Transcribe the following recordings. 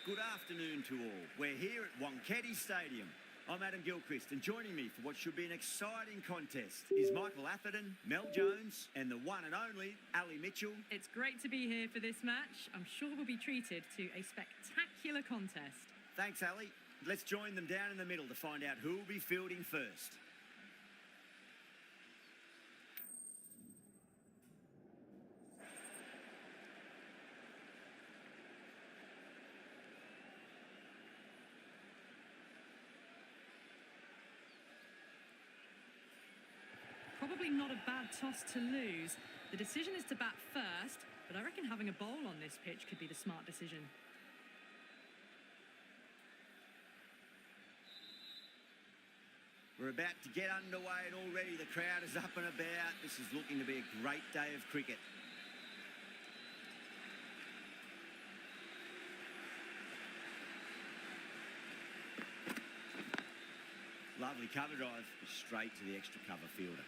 Good afternoon to all. We're here at Wankhedi Stadium. I'm Adam Gilchrist, and joining me for what should be an exciting contest is Michael Atherton, Mel Jones, and the one and only Ali Mitchell. It's great to be here for this match. I'm sure we'll be treated to a spectacular contest. Thanks, Ali. Let's join them down in the middle to find out who will be fielding first. Probably not a bad toss to lose. The decision is to bat first, but I reckon having a bowl on this pitch could be the smart decision. We're about to get underway and already the crowd is up and about. This is looking to be a great day of cricket. Lovely cover drive, straight to the extra cover fielder.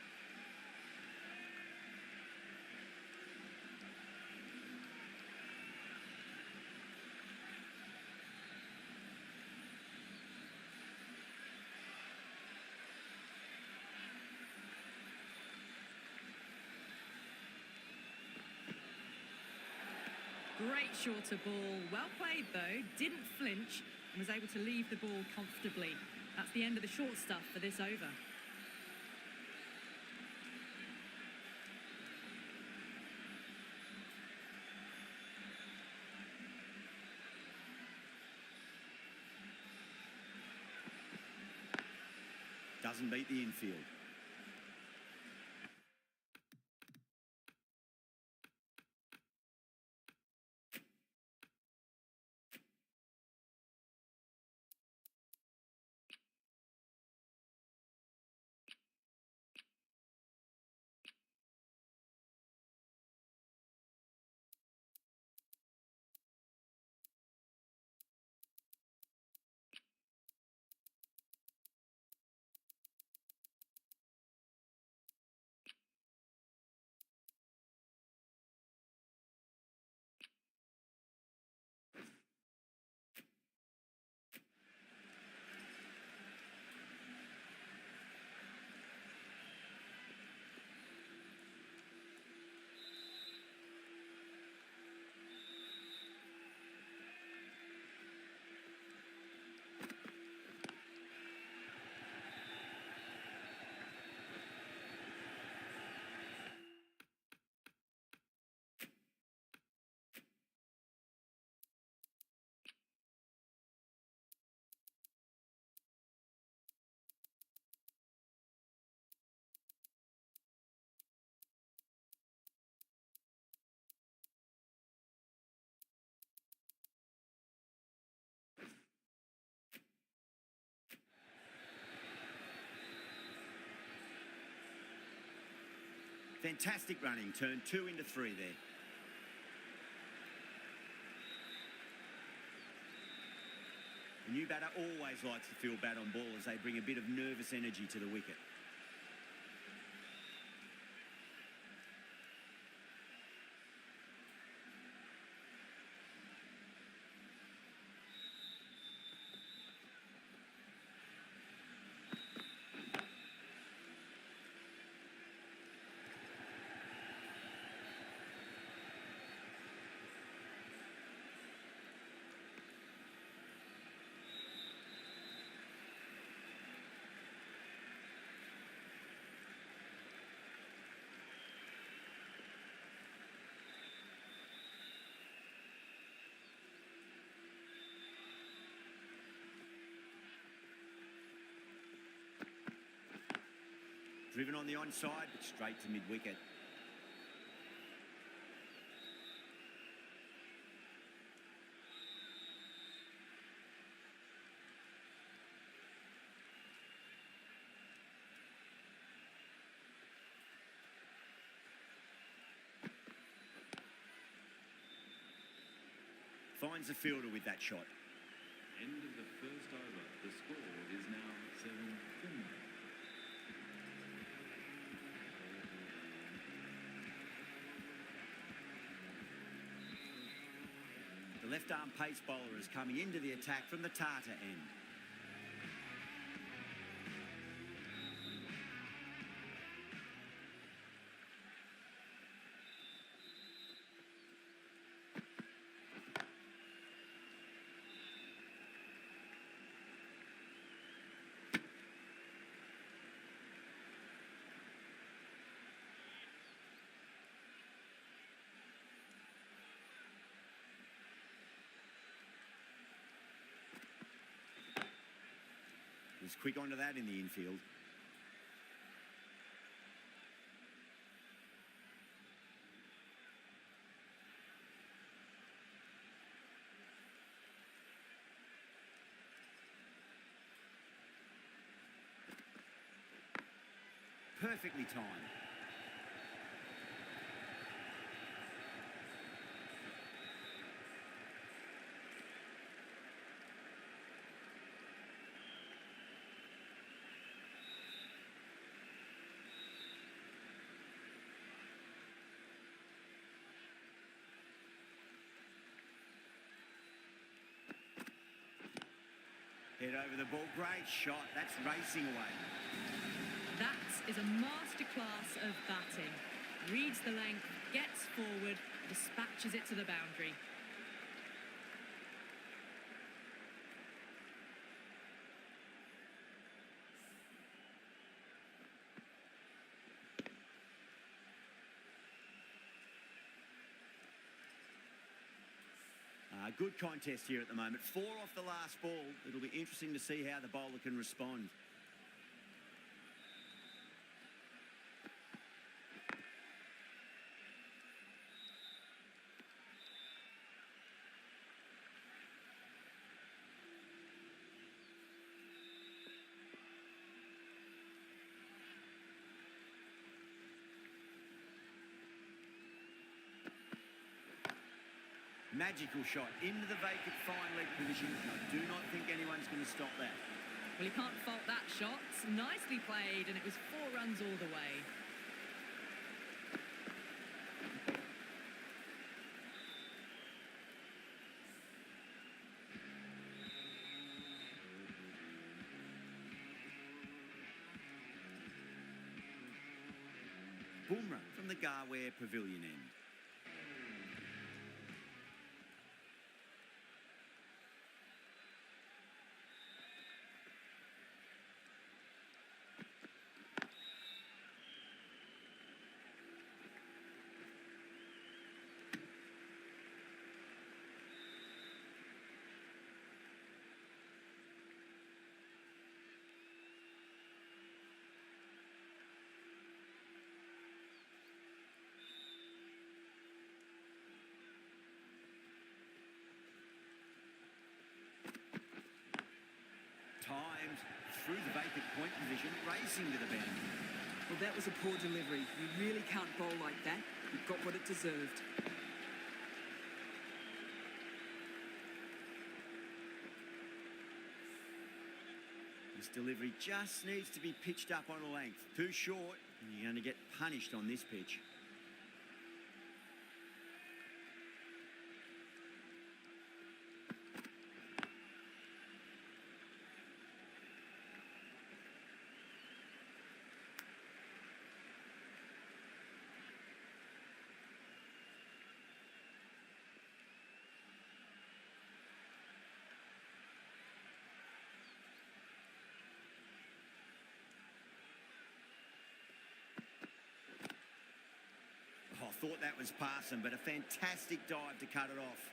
Great shorter ball. Well played though. Didn't flinch and was able to leave the ball comfortably. That's the end of the short stuff for this over. Doesn't beat the infield. Fantastic running, turned 2 into 3 there. The new batter always likes to field bat on ball as they bring a bit of nervous energy to the wicket. Driven on the onside, but straight to mid-wicket. Finds the fielder with that shot. End of the first over. The score is now 7-4. the left-arm pace bowler is coming into the attack from the Tata end. He's quick onto that in the infield. Perfectly timed. Head over the ball, great shot. That's racing away. That is a masterclass of batting. Reads the length, gets forward, dispatches it to the boundary. Good contest here at the moment. 4 off the last ball. It'll be interesting to see how the bowler can respond. Magical shot into the vacant fine leg position. I do not think anyone's going to stop that. Well, he can't fault that shot. Nicely played, and it was 4 runs all the way. Boomerang from the Garware Pavilion end. Times through the vacant point position, racing to the boundary. Well, that was a poor delivery. You really can't bowl like that. It got what it deserved. This delivery just needs to be pitched up on a length. Too short, and you're going to get punished on this pitch. I thought that was passing, but a fantastic dive to cut it off.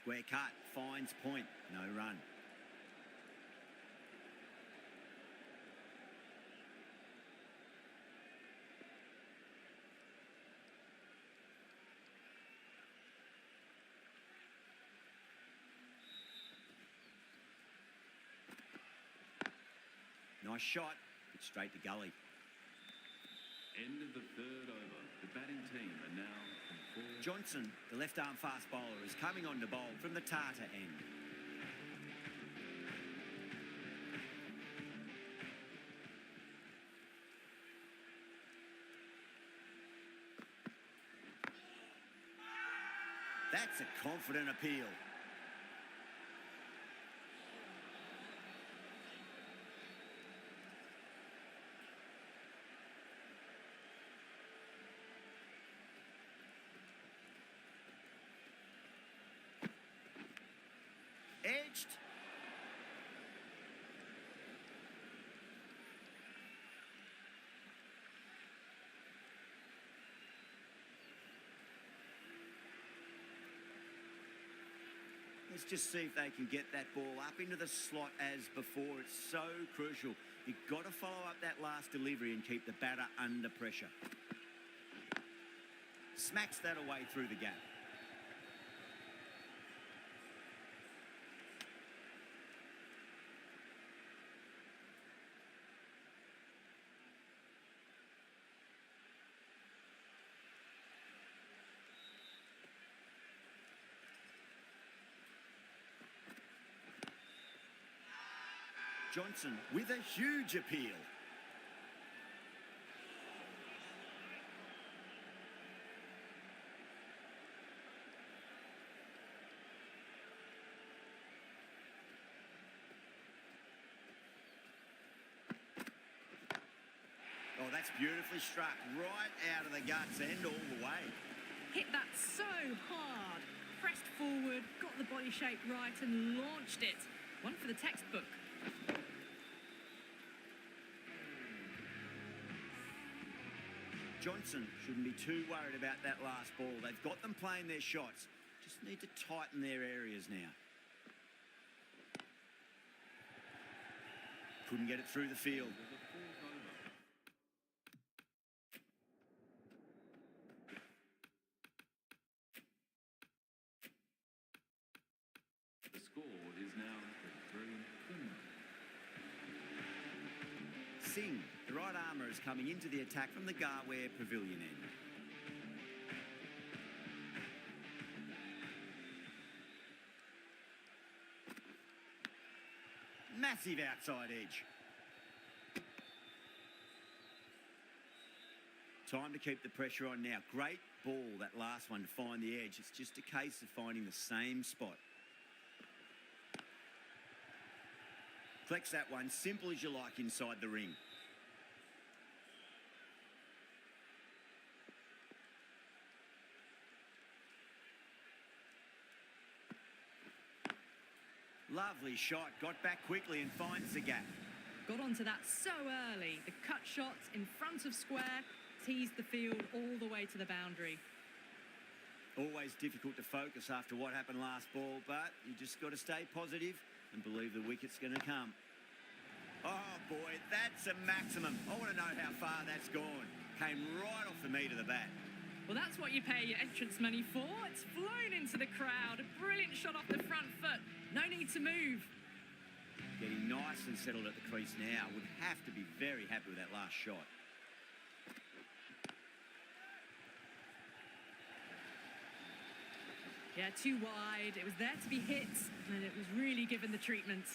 Square cut, finds point, no run. Nice shot, but straight to gully. End of the 3rd over. The batting team are now from 4. Johnson, the left-arm fast bowler, is coming on to bowl from the Tata end. confident appeal. Edged. Let's just see if they can get that ball up into the slot as before. It's so crucial. You've got to follow up that last delivery and keep the batter under pressure. Smacks that away through the gap. Johnson with a huge appeal. Oh, that's beautifully struck right out of the guts and all the way. Hit that so hard. Pressed forward, got the body shape right and launched it. One for the textbook. Johnson shouldn't be too worried about that last ball. They've got them playing their shots. Just need to tighten their areas now. Couldn't get it through the field. The score is now 3-4. Singh, the right armour, is coming into the attack from the Garware Pavilion end. Massive outside edge. Time to keep the pressure on now. Great ball, that last one, to find the edge. It's just a case of finding the same spot. Collects that one, simple as you like, inside the ring. Lovely shot, got back quickly and finds the gap. Got onto that so early. The cut shot in front of square, teased the field all the way to the boundary. Always difficult to focus after what happened last ball, but you just got to stay positive and believe the wicket's going to come. Oh boy, that's a maximum. I want to know how far that's gone. Came right off the meat of the bat. Well, that's what you pay your entrance money for. It's flown into the crowd. A brilliant shot off the front foot. No need to move. Getting nice and settled at the crease now. Would have to be very happy with that last shot. Yeah, too wide. It was there to be hit, and it was really given the treatment.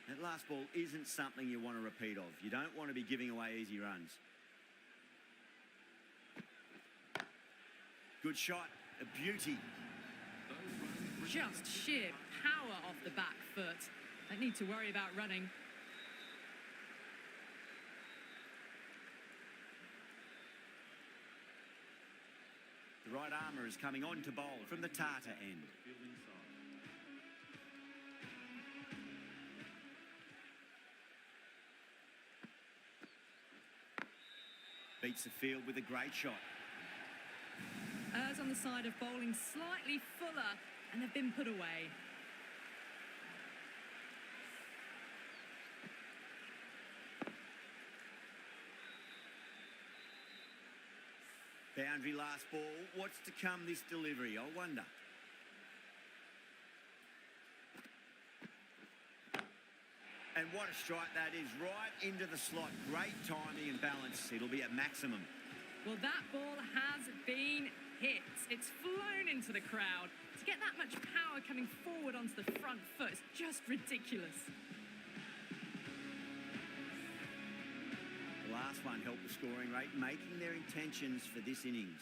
That last ball isn't something you want to repeat of. You don't want to be giving away easy runs. Good shot, a beauty. Just sheer power off the back foot. Don't need to worry about running. The right armour is coming on to bowl from the Tata end. Beats the field with a great shot. Errs on the side of bowling slightly fuller, and they've been put away. Boundary last ball. What's to come this delivery? I wonder. And what a strike that is, right into the slot. Great timing and balance. It'll be at maximum. Well, that ball has been hit. It's flown into the crowd. To get that much power coming forward onto the front foot is just ridiculous. last one helped the scoring rate, making their intentions for this innings.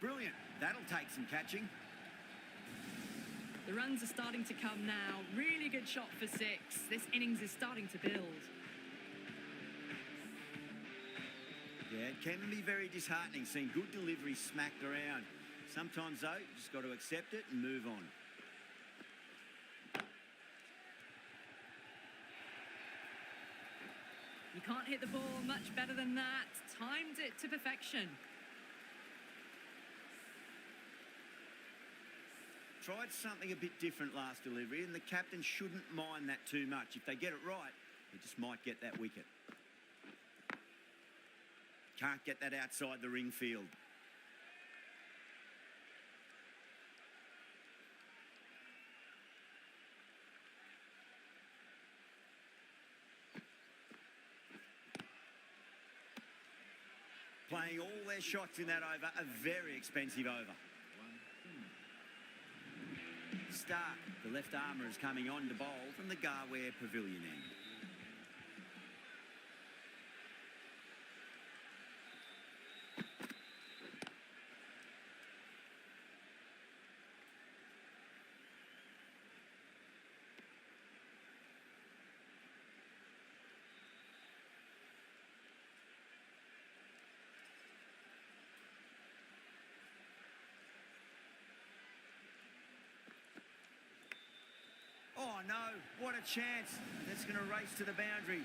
Brilliant. That'll take some catching. The runs are starting to come now. Really good shot for 6. This innings is starting to build. Yeah, it can be very disheartening seeing good delivery smacked around. Sometimes, though, you just got to accept it and move on. You can't hit the ball much better than that. Timed it to perfection. Tried something a bit different last delivery, and the captain shouldn't mind that too much. If they get it right, they just might get that wicket. Can't get that outside the ring field. Playing all their shots in that over, a very expensive over. Stark, the left armour, is coming on to bowl from the Garware Pavilion end. Oh no, what a chance. That's going to race to the boundary.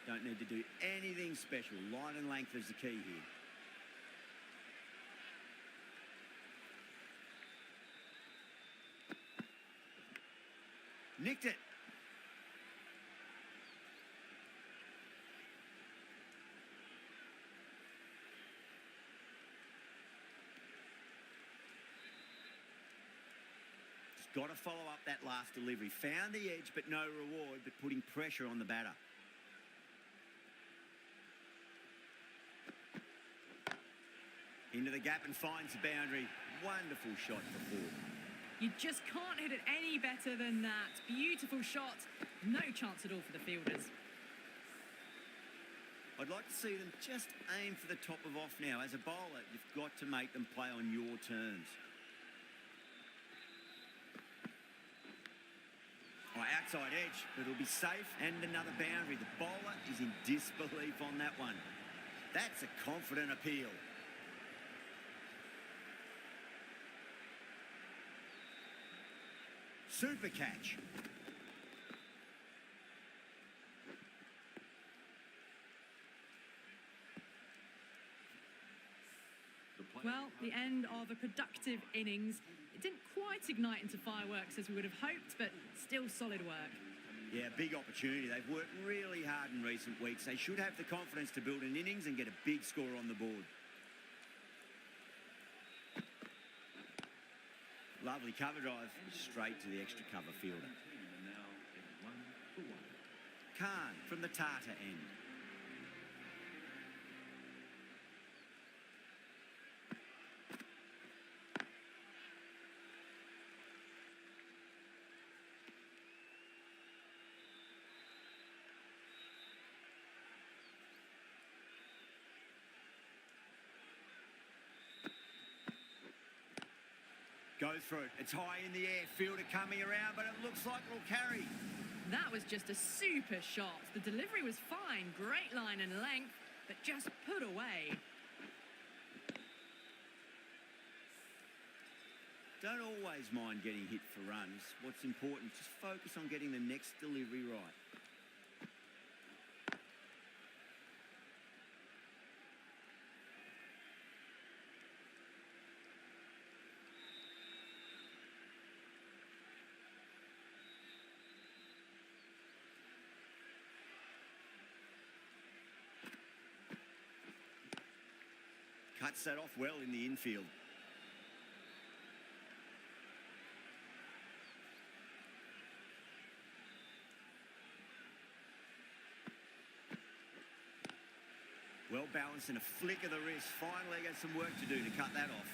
Don't need to do anything special. Line and length is the key here. Nicked it. Got to follow up that last delivery. Found the edge, but no reward, but putting pressure on the batter. Into the gap and finds the boundary. Wonderful shot for 4. You just can't hit it any better than that. Beautiful shot. No chance at all for the fielders. I'd like to see them just aim for the top of off now. As a bowler, you've got to make them play on your terms. Oh, outside edge, but it'll be safe, and another boundary. The bowler is in disbelief on that one. That's a confident appeal. Super catch. Well, the end of a productive innings. It didn't quite ignite into fireworks as we would have hoped, but still solid work. Yeah, big opportunity. They've worked really hard in recent weeks. They should have the confidence to build an innings and get a big score on the board. Lovely cover drive, straight to the extra cover fielder. And now it's 1 for 1. Khan from the Tata end. Go through. It's high in the air. Fielder coming around, but it looks like it'll carry. That was just a super shot. The delivery was fine. Great line and length, but just put away. Don't always mind getting hit for runs. What's important is just focus on getting the next delivery right. Cuts that off well in the infield. Well balanced. balance and a flick of the wrist. Finally got some work to do to cut that off.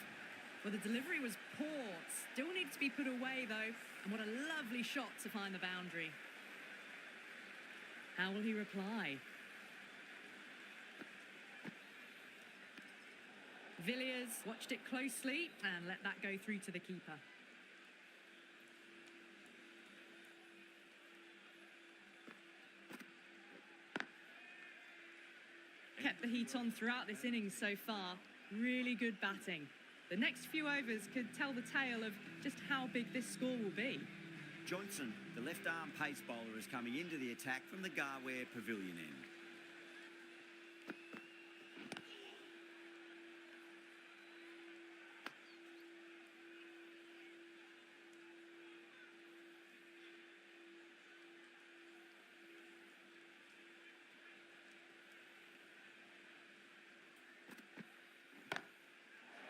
Well, the delivery was poor. Still needs to be put away, though. And what a lovely shot to find the boundary. How will he reply? Villiers watched it closely and let that go through to the keeper. Kept the heat on throughout this innings so far. Really good batting. The next few overs could tell the tale of just how big this score will be. Johnson, the left-arm pace bowler, is coming into the attack from the Garware Pavilion end.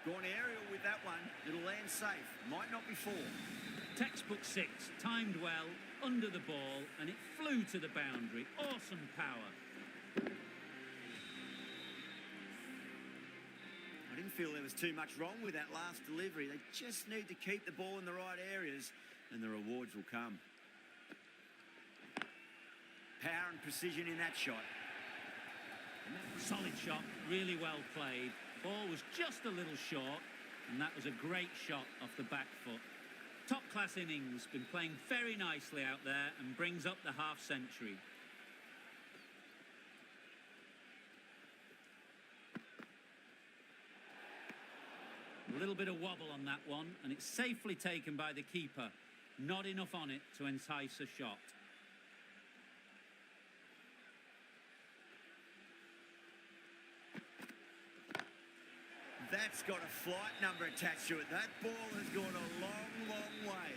Gone aerial with that one. It'll land safe. Might not be four. Textbook 6, timed well, under the ball, and it flew to the boundary. Awesome power. I didn't feel there was too much wrong with that last delivery. They just need to keep the ball in the right areas, and the rewards will come. Power and precision in that shot. Solid shot, really well played. Ball was just a little short, and that was a great shot off the back foot. Top-class innings, been playing very nicely out there and brings up the half-century. A little bit of wobble on that one, and it's safely taken by the keeper. Not enough on it to entice a shot. That's got a flight number attached to it. That ball has gone a long, long way.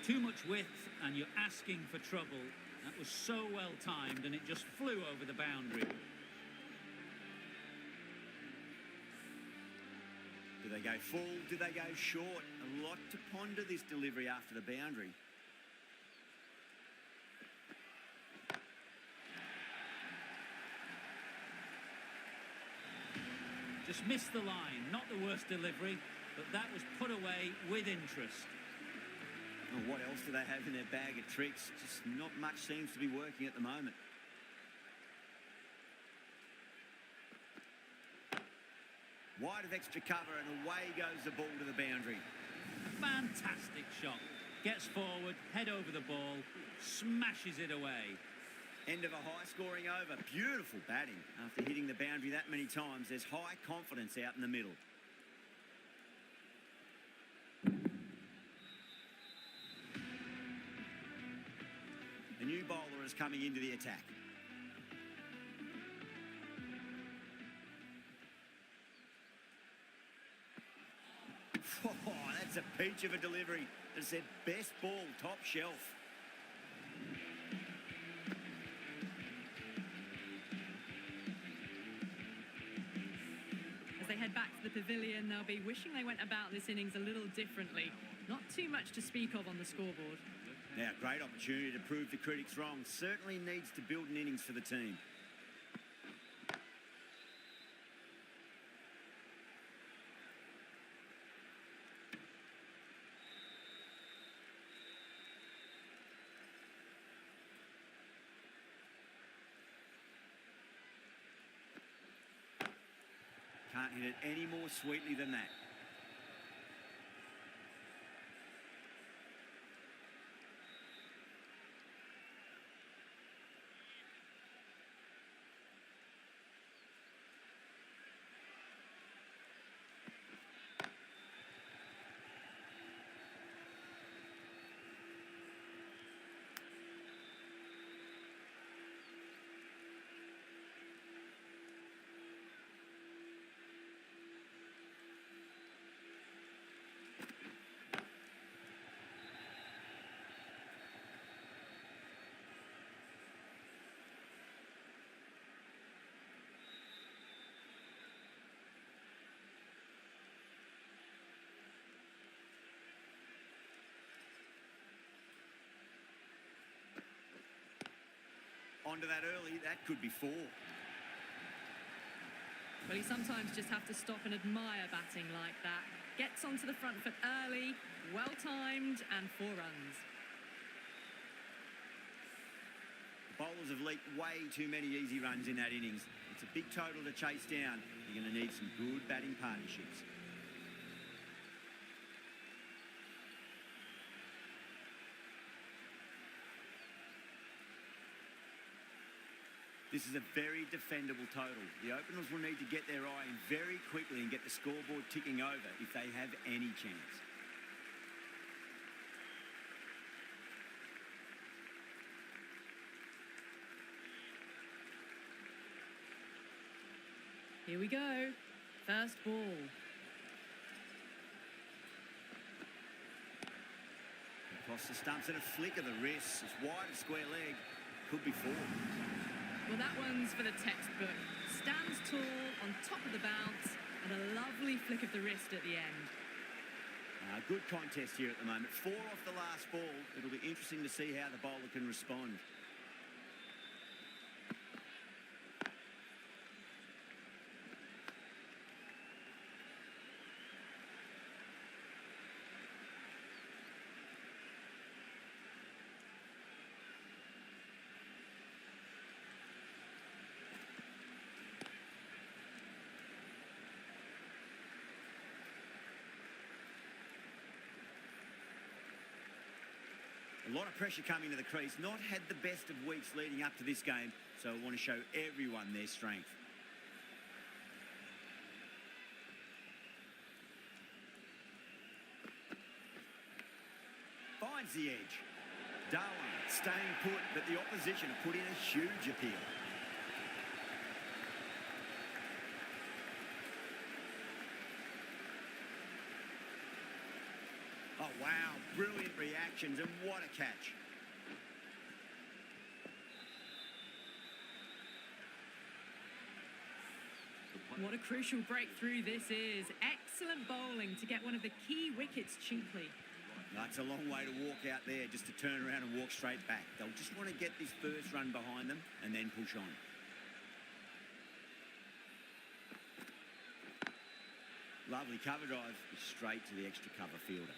Too much width, and you're asking for trouble. That was so well timed, and it just flew over the boundary. Do they go full? Do they go short? A lot to ponder this delivery after the boundary. Just missed the line. Not the worst delivery, but that was put away with interest. Oh, what else do they have in their bag of tricks? Just not much seems to be working at the moment. Wide of extra cover, and away goes the ball to the boundary. Fantastic shot. Gets forward, head over the ball, smashes it away. End of a high-scoring over. Beautiful batting. After hitting the boundary that many times, there's high confidence out in the middle. The new bowler is coming into the attack. Oh, that's a peach of a delivery. It's their best ball, top shelf. As they head back to the pavilion, they'll be wishing they went about this innings a little differently. Not too much to speak of on the scoreboard. Now, great opportunity to prove the critics wrong. Certainly needs to build an innings for the team. Can't hit it any more sweetly than that. Onto that early, that could be four. Well, you sometimes just have to stop and admire batting like that. Gets onto the front foot early, well-timed, and 4 runs. Bowlers have leaked way too many easy runs in that innings. It's a big total to chase down. You're going to need some good batting partnerships. This is a very defendable total. The openers will need to get their eye in very quickly and get the scoreboard ticking over if they have any chance. Here we go. First ball. Across the stumps and a flick of the wrist. It's wide of square leg. Could be 4. Well, that one's for the textbook. Stands tall, on top of the bounce, and a lovely flick of the wrist at the end. Good contest here at the moment. 4 off the last ball. It'll be interesting to see how the bowler can respond. A lot of pressure coming to the crease. Not had the best of weeks leading up to this game, so I want to show everyone their strength. Finds the edge. Darwin staying put, but the opposition have put in a huge appeal. Oh, wow. Brilliant reactions, and what a catch. What a crucial breakthrough this is. Excellent bowling to get one of the key wickets cheaply. That's a long way to walk out there just to turn around and walk straight back. They'll just want to get this first run behind them and then push on. Lovely cover drive, straight to the extra cover fielder.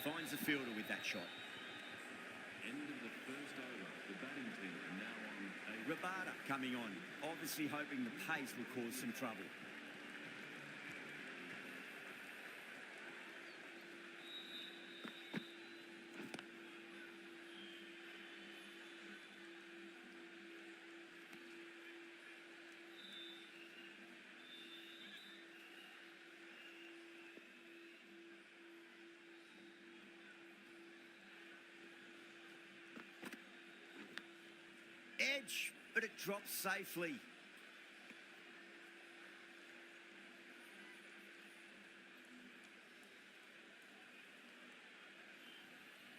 Finds the fielder with that shot. End of the first over. The batting team are now on a... Rabada coming on, obviously hoping the pace will cause some trouble. Edge, but it drops safely.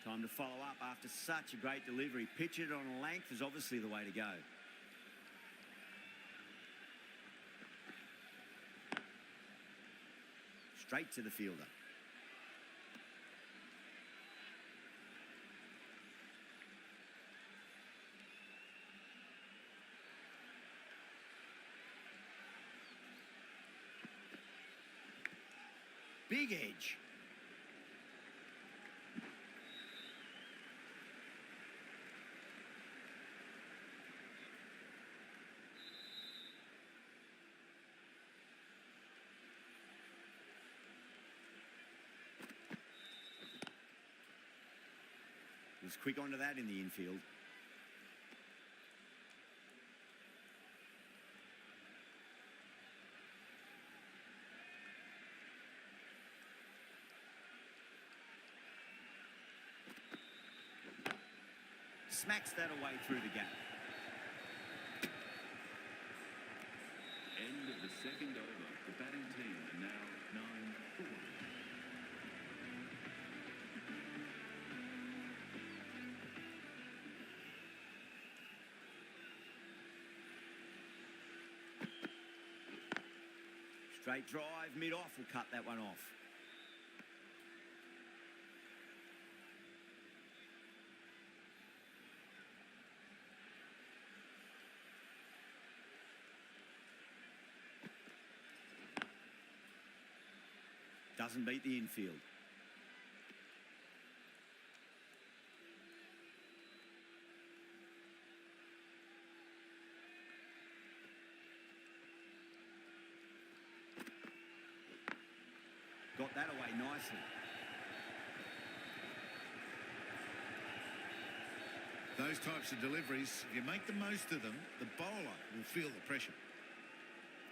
Time to follow up after such a great delivery. Pitch it on length is obviously the way to go. Straight to the fielder. Big edge. Was quick onto that in the infield. Smacks that away through the gap. End of the second over. The batting team are now 9-4. Straight drive, mid-off will cut that one off. Doesn't beat the infield. Got that away nicely. Those types of deliveries, if you make the most of them, the bowler will feel the pressure.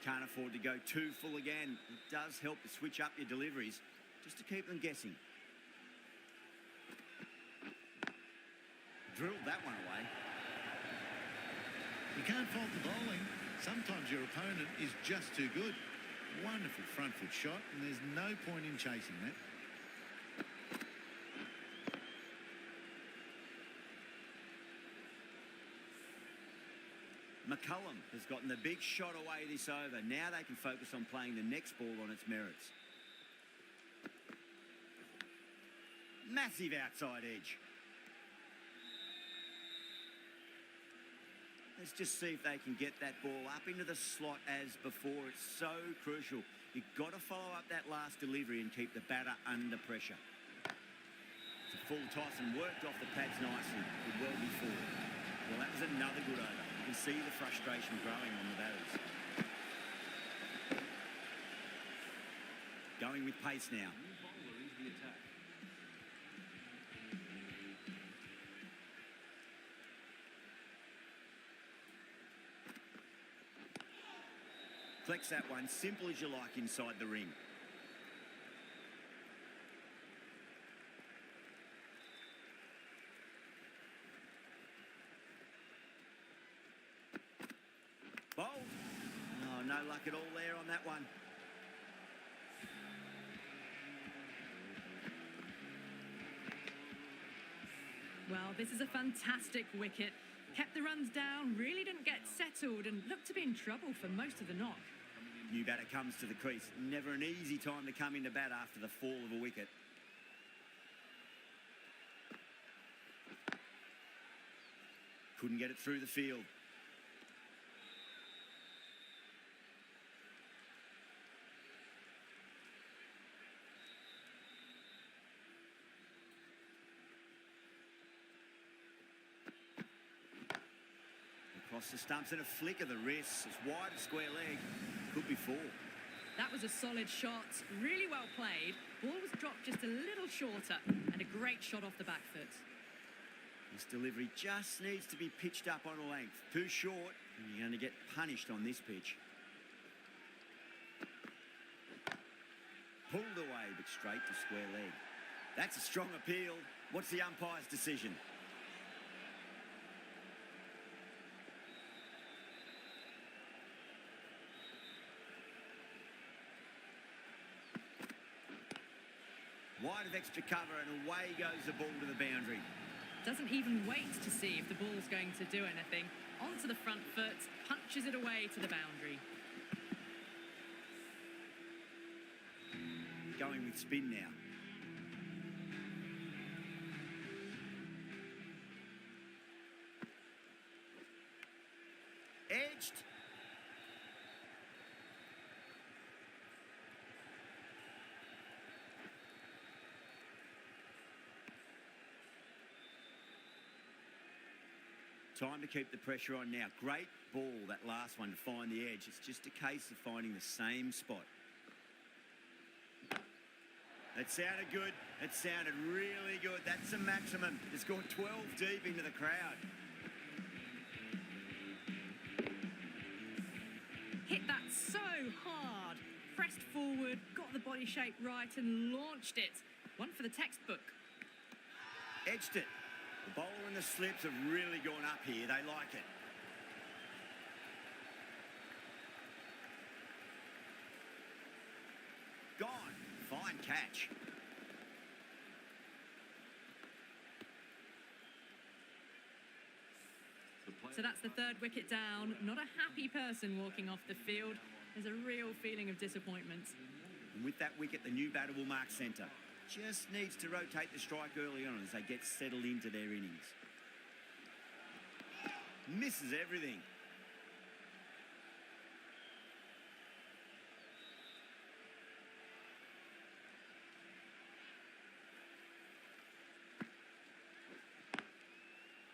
Can't afford to go too full again. It does help to switch up your deliveries just to keep them guessing. Drilled that one away. You can't fault the bowling. Sometimes your opponent is just too good. Wonderful front foot shot, and there's no point in chasing that. McCullum has gotten the big shot away this over. Now they can focus on playing the next ball on its merits. Massive outside edge. Let's just see if they can get that ball up into the slot as before. It's so crucial. You've got to follow up that last delivery and keep the batter under pressure. It's a full toss and worked off the pads nicely. Could well be four. Well, that was another good over. You can see the frustration growing on the batters. Going with pace now. New bowler is the attack. Flex that one, simple as you like inside the ring. Bowled. Oh, no luck at all there on that one. Well, this is a fantastic wicket. Kept the runs down, really didn't get settled and looked to be in trouble for most of the knock. New batter comes to the crease. Never an easy time to come into bat after the fall of a wicket. Couldn't get it through the field. Across the stumps and a flick of the wrist. It's wide, a square leg. Could be four. That was a solid shot, really well played. Ball was dropped just a little shorter and a great shot off the back foot. This delivery just needs to be pitched up on a length. Too short, and you're going to get punished on this pitch. Pulled away, but straight to square leg. That's a strong appeal. What's the umpire's decision? Wide of extra cover, and away goes the ball to the boundary. Doesn't even wait to see if the ball's going to do anything. Onto the front foot, punches it away to the boundary. Going with spin now. Edged. Time to keep the pressure on now. Great ball, that last one, to find the edge. It's just a case of finding the same spot. It sounded good. It sounded really good. That's the maximum. It's gone 12 deep into the crowd. Hit that so hard. Pressed forward, got the body shape right and launched it. One for the textbook. Edged it. The bowler and the slips have really gone up here. They like it. Gone. Fine catch. So that's the third wicket down. Not a happy person walking off the field. There's a real feeling of disappointment. And with that wicket, the new batter will mark centre. Just needs to rotate the strike early on as they get settled into their innings. Misses everything.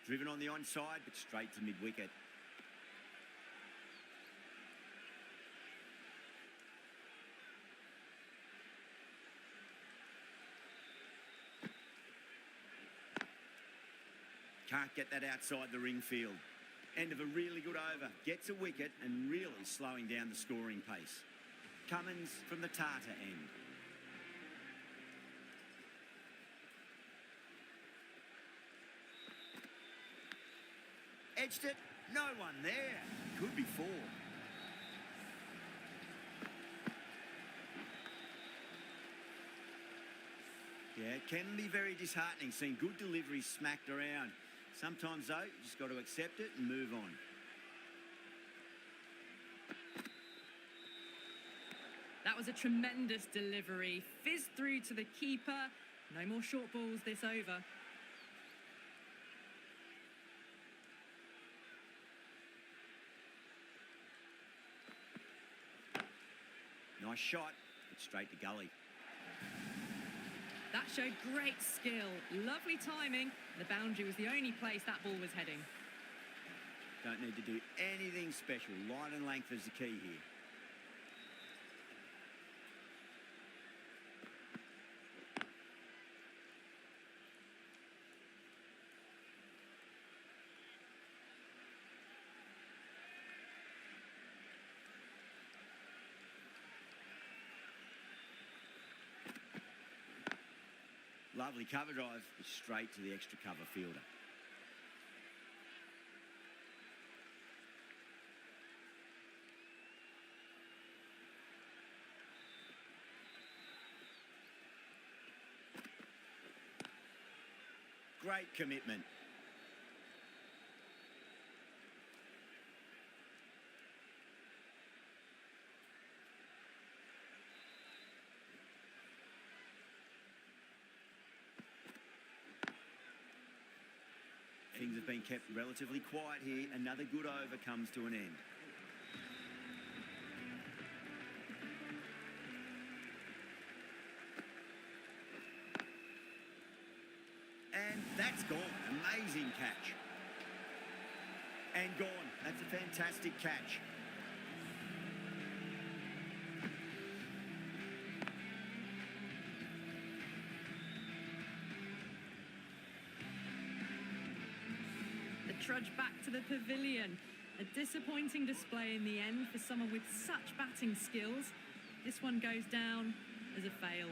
Driven on the onside, but straight to mid-wicket. Can't get that outside the ring field. End of a really good over. Gets a wicket and really slowing down the scoring pace. Cummins from the Tata end. Edged it. No one there. Could be four. Yeah, it can be very disheartening seeing good deliveries smacked around. Sometimes, though, you just got to accept it and move on. That was a tremendous delivery. Fizzed through to the keeper. No more short balls this over. Nice shot, but straight to gully. That showed great skill. Lovely timing. The boundary was the only place that ball was heading. Don't need to do anything special. Line and length is the key here. Lovely cover drive, straight to the extra cover fielder. Great commitment. Things have been kept relatively quiet here. Another good over comes to an end. And that's gone. Amazing catch. And gone. That's a fantastic catch. Trudge back to the pavilion. A disappointing display in the end for someone with such batting skills. This one goes down as a fail.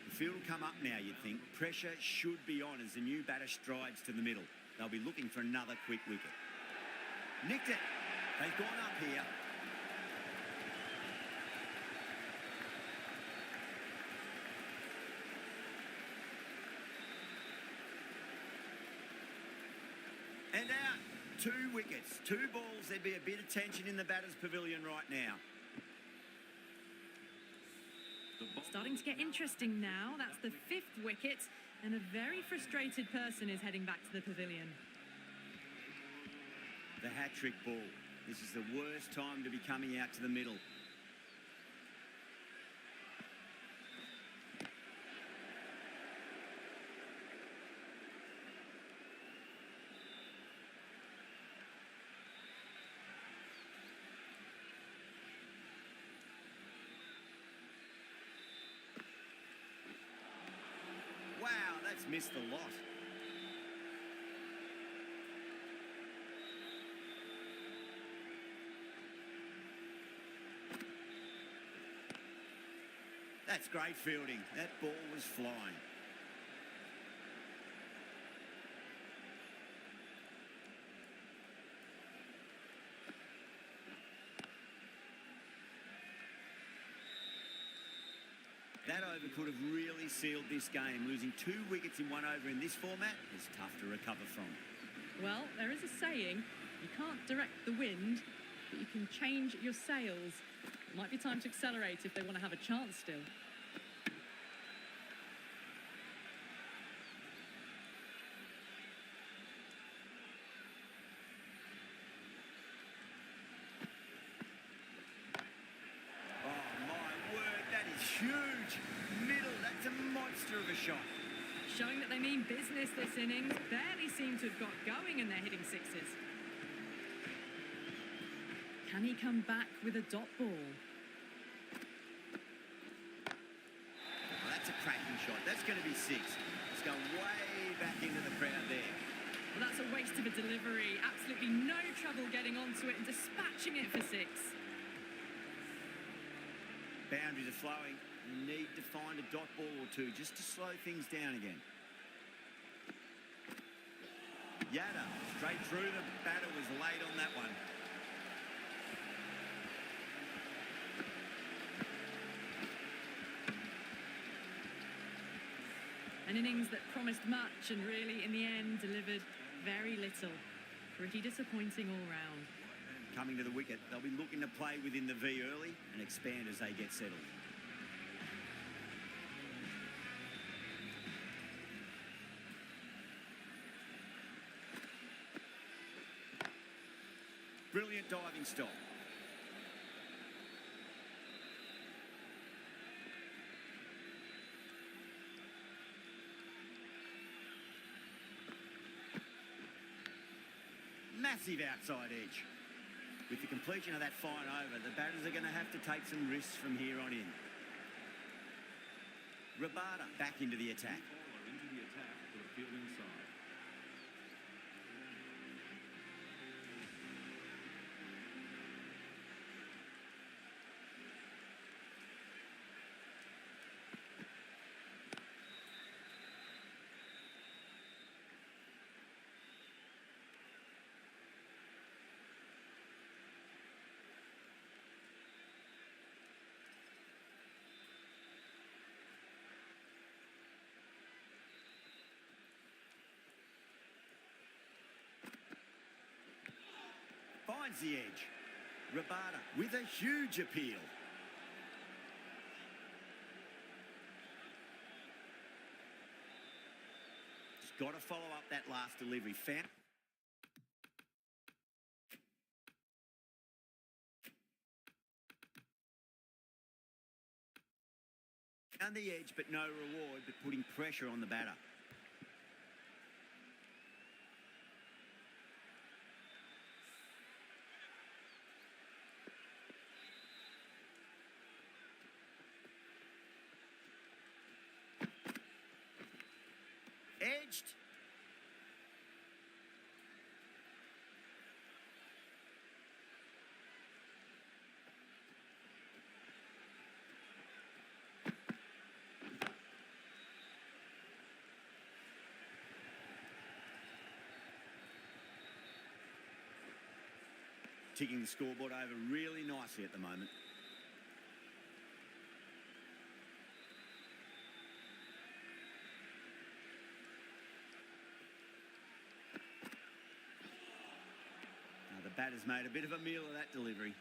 The field will come up now, you'd think. Pressure should be on as the new batter strides to the middle. They'll be looking for another quick wicket. Nicked it. They've gone up here. And out. 2 wickets, 2 balls. There'd be a bit of tension in the batter's pavilion right now. Starting to get interesting now. That's the 5th wicket, and a very frustrated person is heading back to the pavilion. The hat-trick ball. This is the worst time to be coming out to the middle. Wow, that's missed the lot. That's great fielding. That ball was flying. That over could have really sealed this game. Losing 2 wickets in 1 over in this format is tough to recover from. Well, there is a saying, you can't direct the wind, but you can change your sails. It might be time to accelerate if they want to have a chance still. Huge middle, that's a monster of a shot. Showing that they mean business this innings. Barely seem to have got going and they're hitting sixes. Can he come back with a dot ball? Oh, that's a cracking shot. That's going to be six. It's going way back into the crowd there. Well, that's a waste of a delivery. Absolutely no trouble getting onto it and dispatching it for six. Boundaries are flowing. You need to find a dot ball or two just to slow things down again. Yada, straight through the batter, was late on that one. An innings that promised much and really, in the end, delivered very little. Pretty disappointing all round. Coming to the wicket, they'll be looking to play within the V early and expand as they get settled. Brilliant diving stop. Massive outside edge. With the completion of that fine over, the batters are going to have to take some risks from here on in. Rabada back into the attack. Bowler into the attack for the fielding side. Finds the edge. Rabada with a huge appeal. Just got to follow up that last delivery. Found the edge, but no reward, but putting pressure on the batter. Edged. Ticking the scoreboard over really nicely at the moment. The batter's made a bit of a meal of that delivery.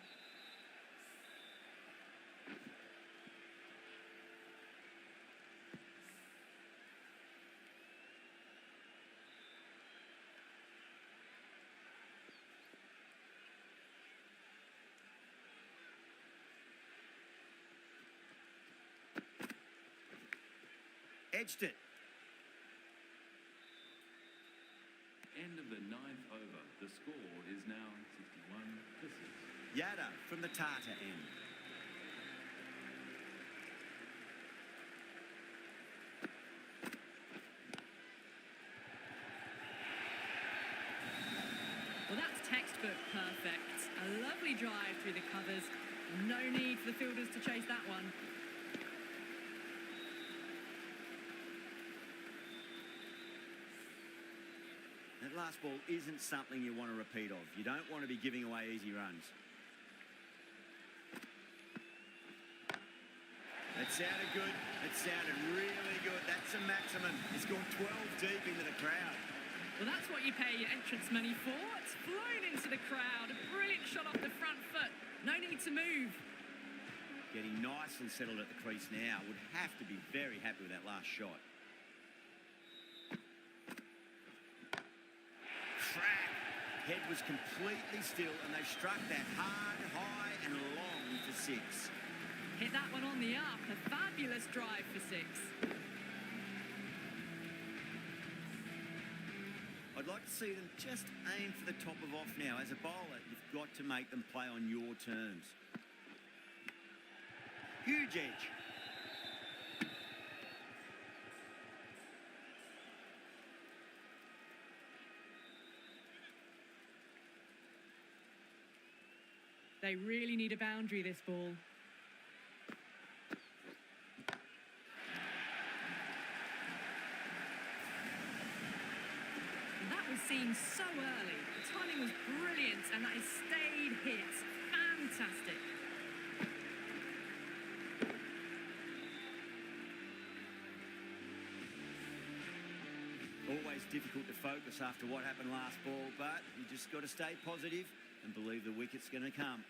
Edged it. End of the ninth over. The score is now 61 to 6. Yada from the Tata end. Well, that's textbook perfect. A lovely drive through the covers. No need for the fielders to chase that one. That last ball isn't something you want to repeat of. You don't want to be giving away easy runs. That sounded good. It sounded really good. That's a maximum. It's gone 12 deep into the crowd. Well, that's what you pay your entrance money for. It's flown into the crowd. A brilliant shot off the front foot. No need to move. Getting nicely settled at the crease now. Would have to be very happy with that last shot. Crack! Head was completely still and they struck that hard, high and long for 6. Hit that one on the up. A fabulous drive for 6. I'd like to see them just aim for the top of off now. As a bowler, you've got to make them play on your terms. Huge edge. They really need a boundary, this ball. And that was seen so early. The timing was brilliant, and that is stayed hits. Fantastic. Always difficult to focus after what happened last ball, but you just got to stay positive and believe the wicket's going to come.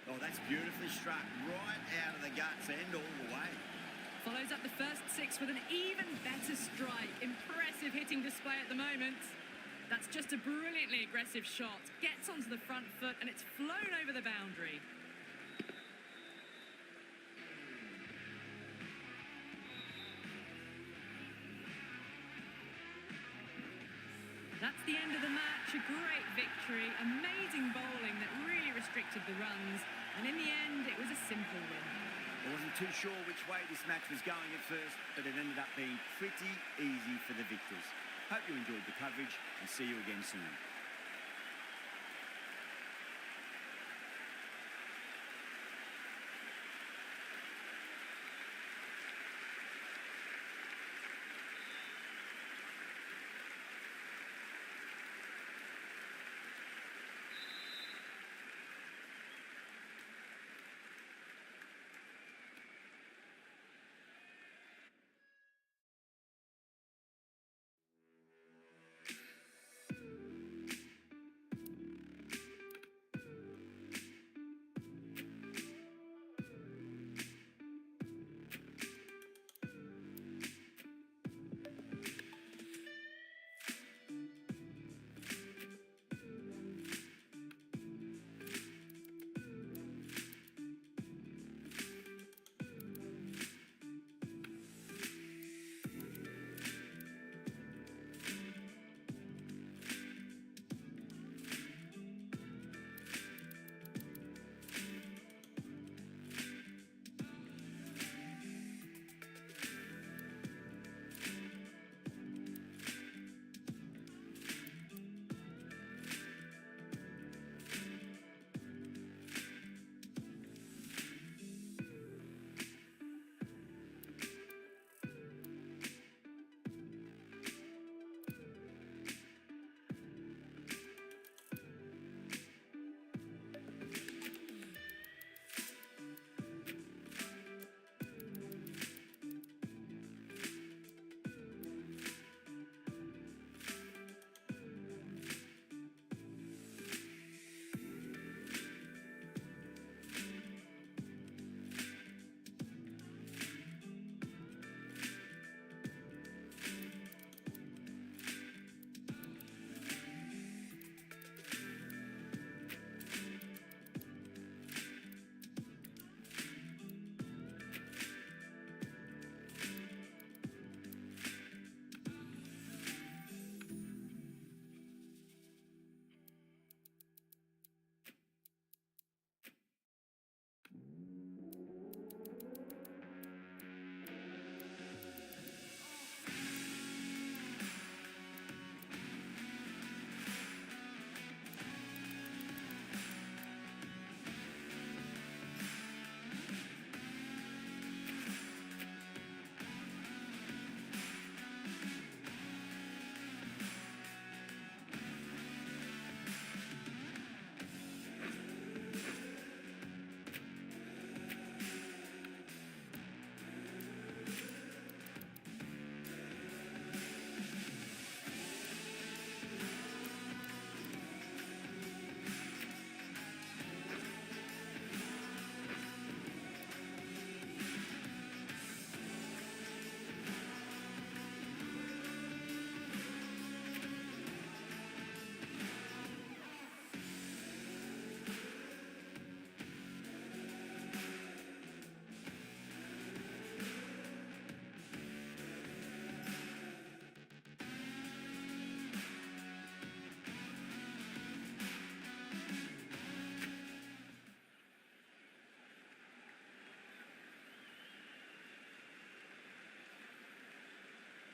Oh, that's beautifully struck right out of the guts end all the way. Follows up the first 6 with an even better strike. Impressive hitting display at the moment. That's just a brilliantly aggressive shot. Gets onto the front foot and it's flown over the boundary. That's the end of the match. A great victory. Amazing bowling that really restricted the runs. And in the end, it was a simple win. I wasn't too sure which way this match was going at first, but it ended up being pretty easy for the victors. Hope you enjoyed the coverage and see you again soon.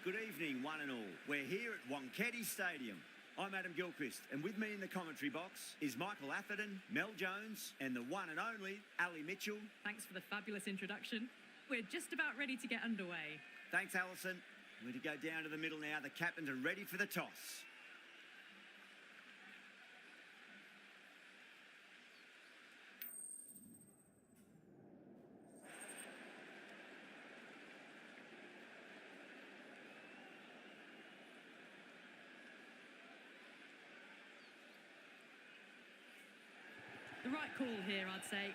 Good evening, one and all. We're here at Wonketty Stadium. I'm Adam Gilchrist, and with me in the commentary box is Michael Atherton, Mel Jones, and the one and only Ali Mitchell. Thanks for the fabulous introduction. We're just about ready to get underway. Thanks, Alison. We're to go down to the middle now. The captains are ready for the toss. The right call here, I'd say.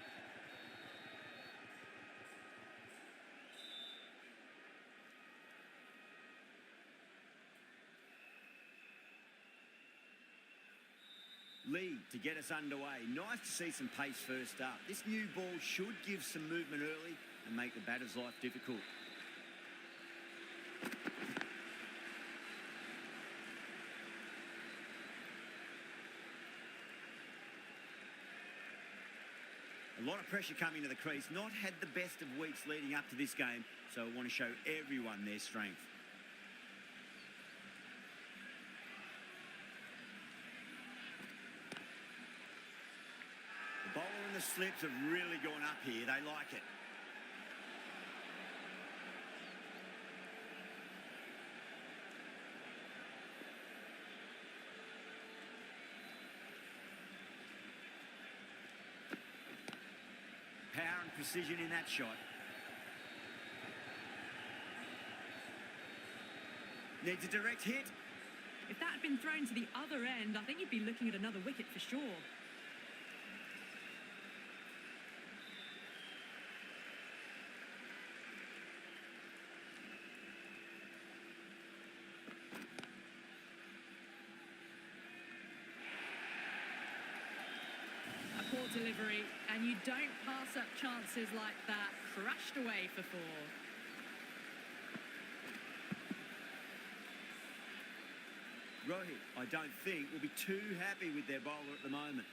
Lead to get us underway. Nice to see some pace first up. This new ball should give some movement early and make the batter's life difficult. A lot of pressure coming to the crease. Not had the best of weeks leading up to this game, so I want to show everyone their strength. The bowler and the slips have really gone up here. They like it. Power and precision in that shot. Needs a direct hit. If that had been thrown to the other end, I think you'd be looking at another wicket for sure. A poor delivery, and you don't pass up chances like that. Crushed away for 4. Rohit, I don't think, will be too happy with their bowler at the moment.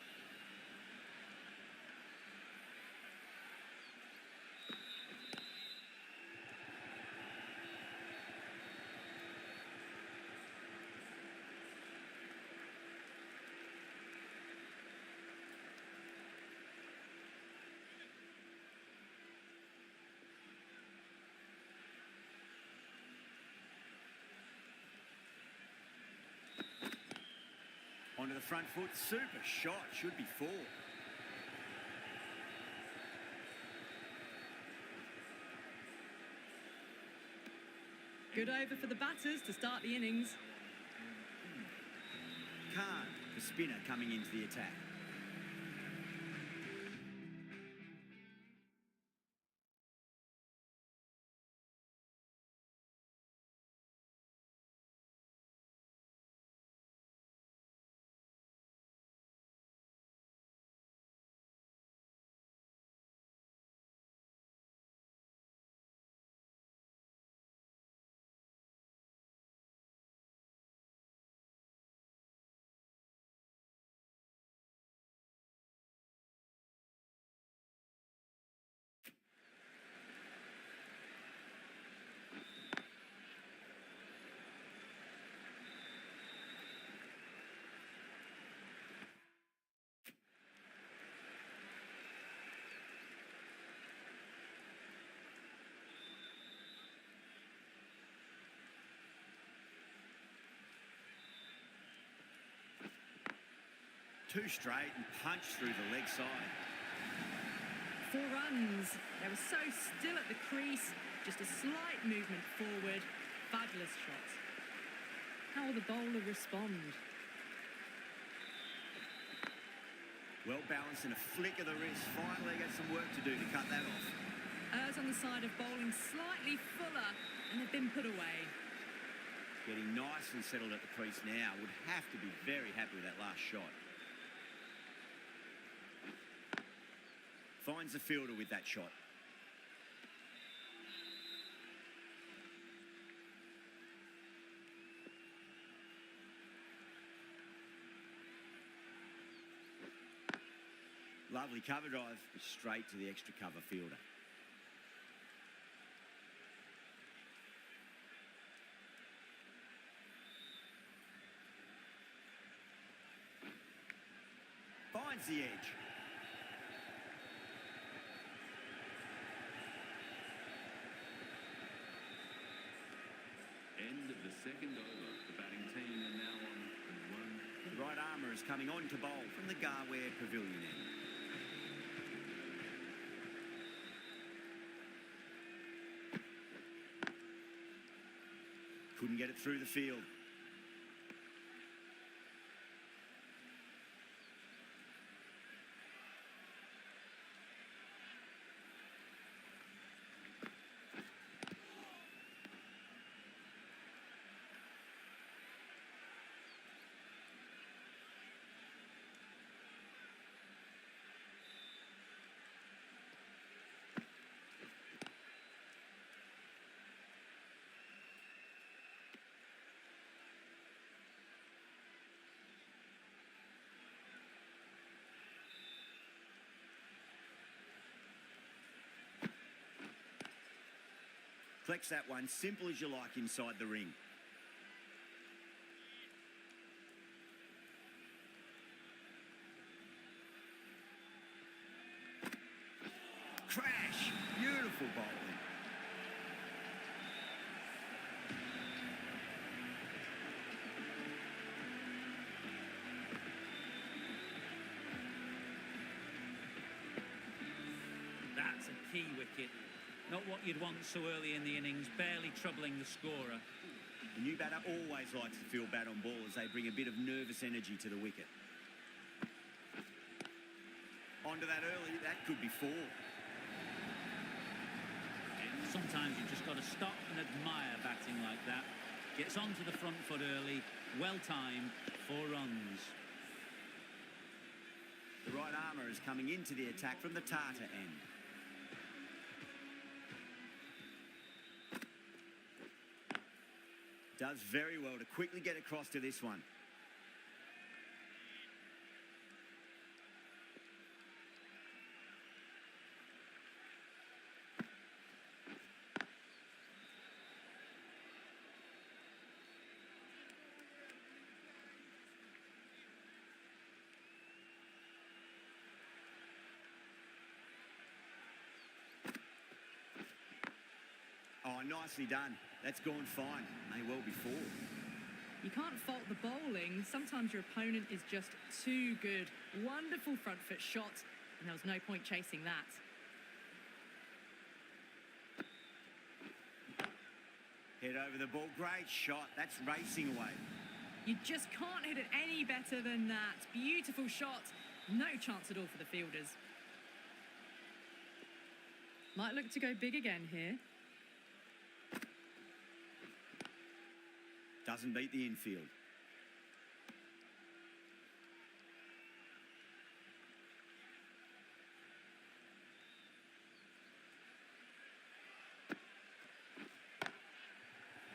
Onto the front foot, super shot, should be 4. Good over for the batters to start the innings. Khan, the spinner, coming into the attack. Two straight and punched through the leg side. 4 runs. They were so still at the crease. Just a slight movement forward. Fabulous shot. How will the bowler respond? Well balanced and a flick of the wrist. Finally got some work to do to cut that off. Errs on the side of bowling slightly fuller, and they've been put away. Getting nice and settled at the crease now. Would have to be very happy with that last shot. Finds the fielder with that shot. Lovely cover drive, straight to the extra cover fielder. finds the edge. End of the second over. The batting team are now on 1. The right armour is coming on to bowl from the Garware Pavilion end. Couldn't get it through the field. Flex that one, simple as you like inside the ring. Crash! Beautiful bowling. That's a key wicket. Not what you'd want so early in the innings, barely troubling the scorer. The new batter always likes to feel bat on ball as they bring a bit of nervous energy to the wicket. Onto that early, that could be 4. Sometimes you've just got to stop and admire batting like that. Gets onto the front foot early, well timed, 4 runs. The right armour is coming into the attack from the Tata end. Does very well to quickly get across to this one. Oh, nicely done. That's gone fine. May well be 4. You can't fault the bowling. Sometimes your opponent is just too good. Wonderful front foot shot, and there was no point chasing that. Head over the ball. Great shot. That's racing away. You just can't hit it any better than that. Beautiful shot. No chance at all for the fielders. Might look to go big again here. Doesn't beat the infield.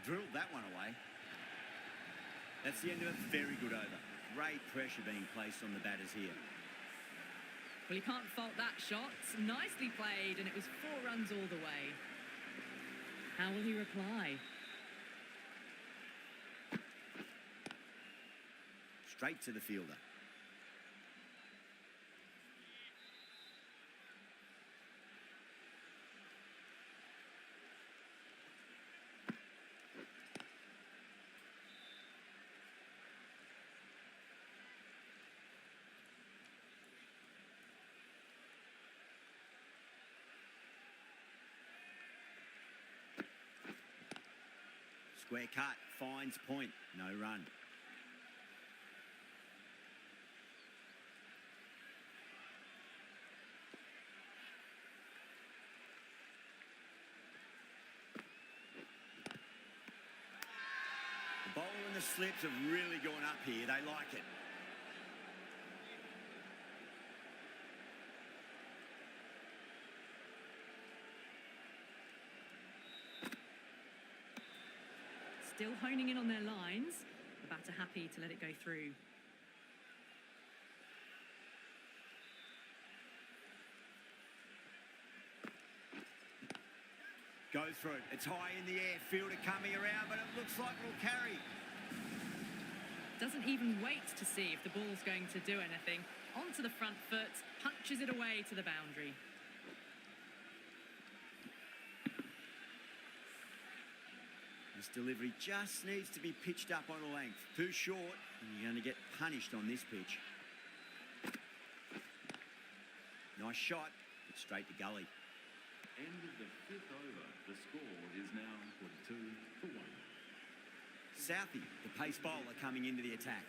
Drilled that one away. That's the end of a very good over. Great pressure being placed on the batters here. Well, you can't fault that shot. Nicely played, and it was 4 runs all the way. How will he reply? Straight to the fielder. Square cut, finds point, no run. The bowler and the slips have really gone up here. They like it. Still honing in on their lines. The batter happy to let it go through. Goes through. It's high in the air. Fielder coming around, but it looks like it'll carry. Doesn't even wait to see if the ball's going to do anything. onto the front foot, punches it away to the boundary. This delivery just needs to be pitched up on a length. Too short, and you're going to get punished on this pitch. Nice shot, but straight to gully. End of the 5th over. The score is now 42-1. Southey, the pace bowler, coming into the attack.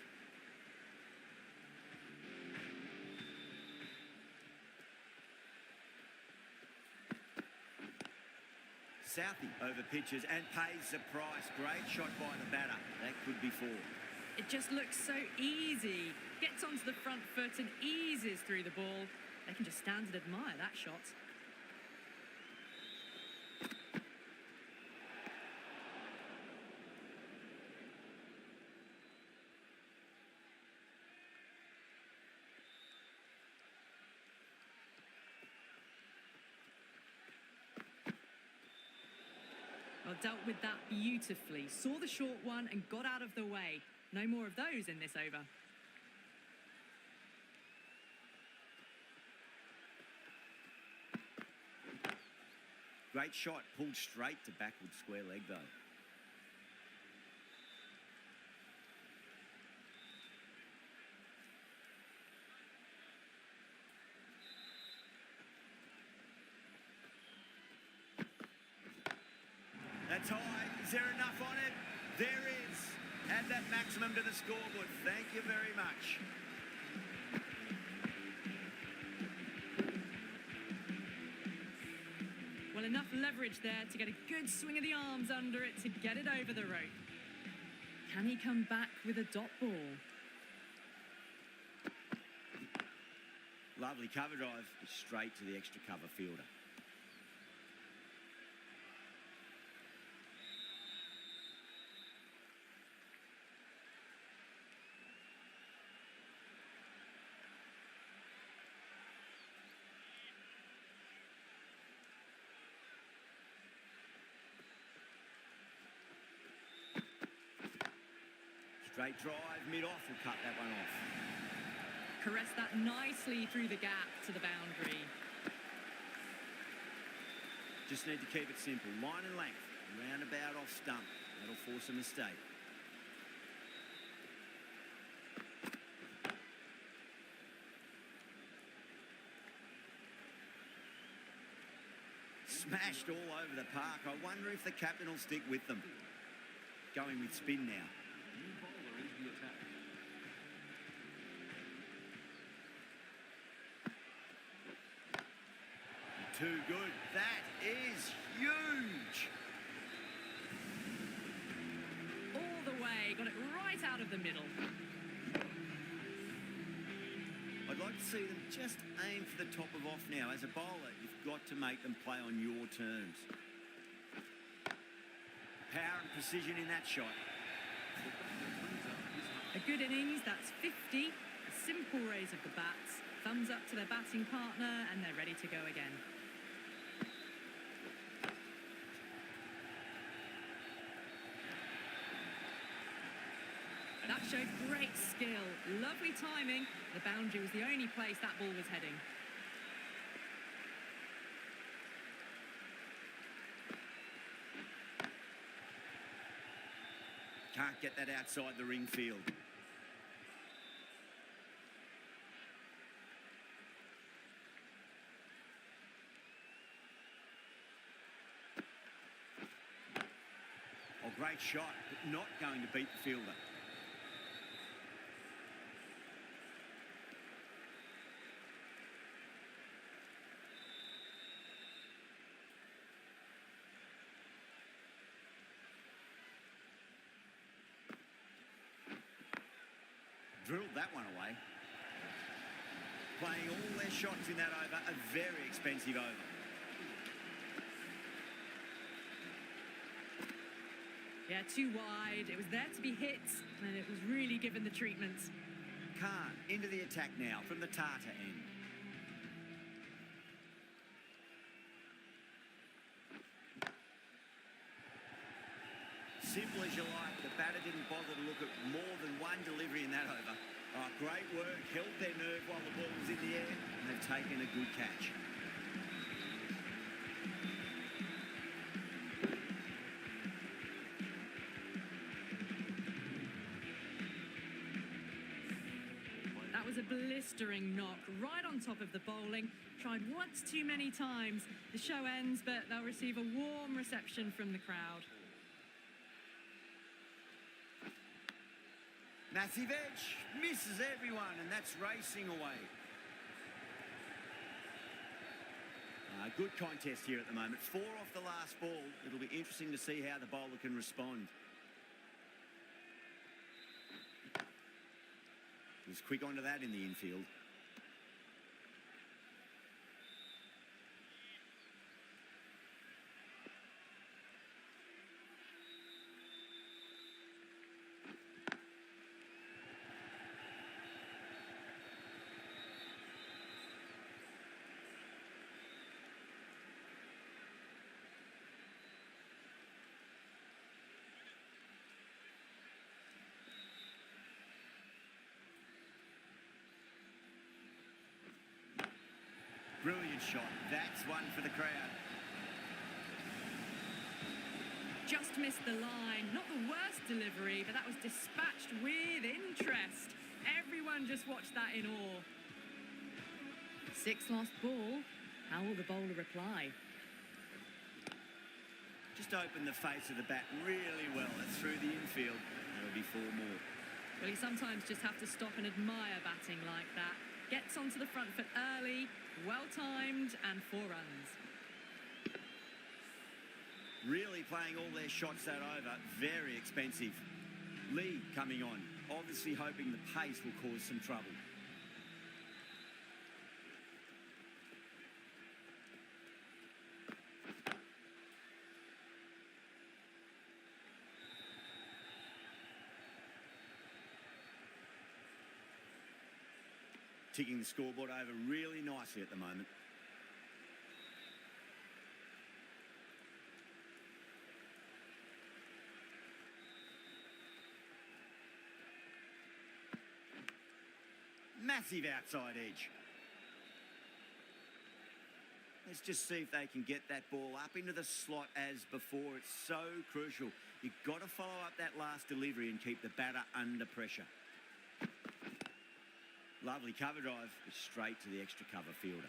Southey over pitches and pays the price. Great shot by the batter. That could be 4. It just looks so easy. Gets onto the front foot and eases through the ball. They can just stand and admire that shot. Well, dealt with that beautifully. Saw the short one and got out of the way. No more of those in this over. Great shot, pulled straight to backward square leg though. That's high. Is there enough on it? There is. Add that maximum to the scoreboard. Thank you very much. Well, enough leverage there to get a good swing of the arms under it to get it over the rope. Can he come back with a dot ball? Lovely cover drive, straight to the extra cover fielder. Straight drive, mid-off, will cut that one off. Caress that nicely through the gap to the boundary. Just need to keep it simple. Line and length, roundabout off stump. That'll force a mistake. Smashed all over the park. I wonder if the captain will stick with them. Going with spin now. New bowler is the attack. Too good. That is huge. All the way, got it right out of the middle. I'd like to see them just aim for the top of off now. As a bowler, you've got to make them play on your terms. Power and precision in that shot. A good innings, that's 50. A simple raise of the bats. Thumbs up to their batting partner, and they're ready to go again. That showed great skill. Lovely timing. The boundary was the only place that ball was heading. Can't get that outside the ring field. Oh, great shot, but not going to beat the fielder. Drilled that one away. Playing all their shots in that over, a very expensive over. Yeah, too wide. It was there to be hit, and it was really given the treatment. Khan into the attack now from the Tata end. Simple as you like. The batter didn't bother to look at more than one delivery in that over. Oh, great work. Held their nerve while the ball was in the air, and they've taken a good catch. That was a blistering knock right on top of the bowling. Tried once too many times. The show ends, but they'll receive a warm reception from the crowd. Massive edge, misses everyone, and that's racing away. Good contest here at the moment. 4 off the last ball. It'll be interesting to see how the bowler can respond. He was quick onto that in the infield. Brilliant shot. That's one for the crowd. Just missed the line. Not the worst delivery, but that was dispatched with interest. Everyone just watched that in awe. 6 lost ball. How will the bowler reply? Just opened the face of the bat really well. That's through the infield. There'll be 4 more. Well, you sometimes just have to stop and admire batting like that. Gets onto the front foot early, well-timed, and 4 runs. Really playing all their shots that over. Very expensive. Lee coming on. Obviously hoping the pace will cause some trouble. Ticking the scoreboard over really nicely at the moment. Massive outside edge. Let's just see if they can get that ball up into the slot as before. It's so crucial. You've got to follow up that last delivery and keep the batter under pressure. Lovely cover drive, straight to the extra cover fielder.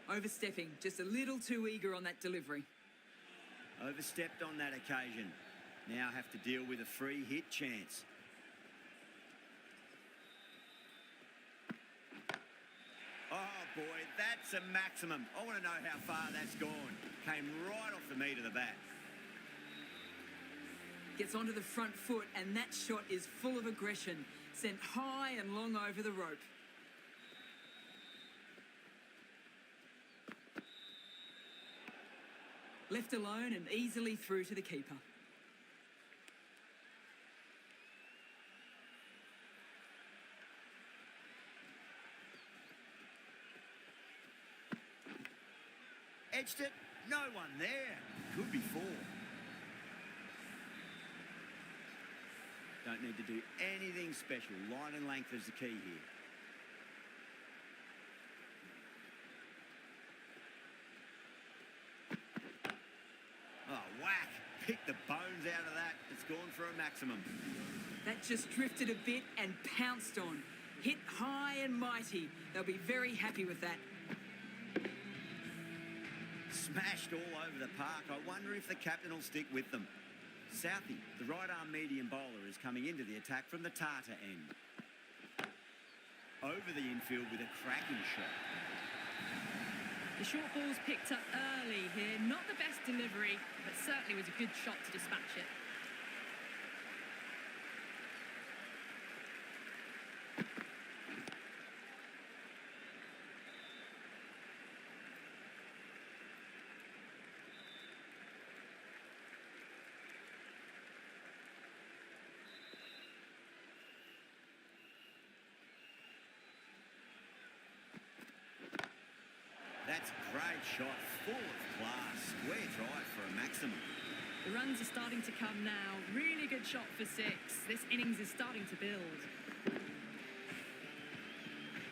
Overstepping, just a little too eager on that delivery. Overstepped on that occasion. Now have to deal with a free hit chance. Oh boy, that's a maximum. I want to know how far that's gone. Came right off the meat of the bat. Gets onto the front foot, and that shot is full of aggression. Sent high and long over the rope. Left alone and easily through to the keeper. Edged it, no one there. Could be 4. Don't need to do anything special. Line and length is the key here. Oh, whack. Pick the bones out of that. It's gone for a maximum. That just drifted a bit and pounced on. Hit high and mighty. They'll be very happy with that. Smashed all over the park. I wonder if the captain will stick with them. Southey, the right-arm medium bowler, is coming into the attack from the Tartar end. Over the infield with a cracking shot. The short ball's picked up early here. Not the best delivery, but certainly was a good shot to dispatch it. That's a great shot, full of class. Square drive for a maximum. The runs are starting to come now. Really good shot for 6. This innings is starting to build.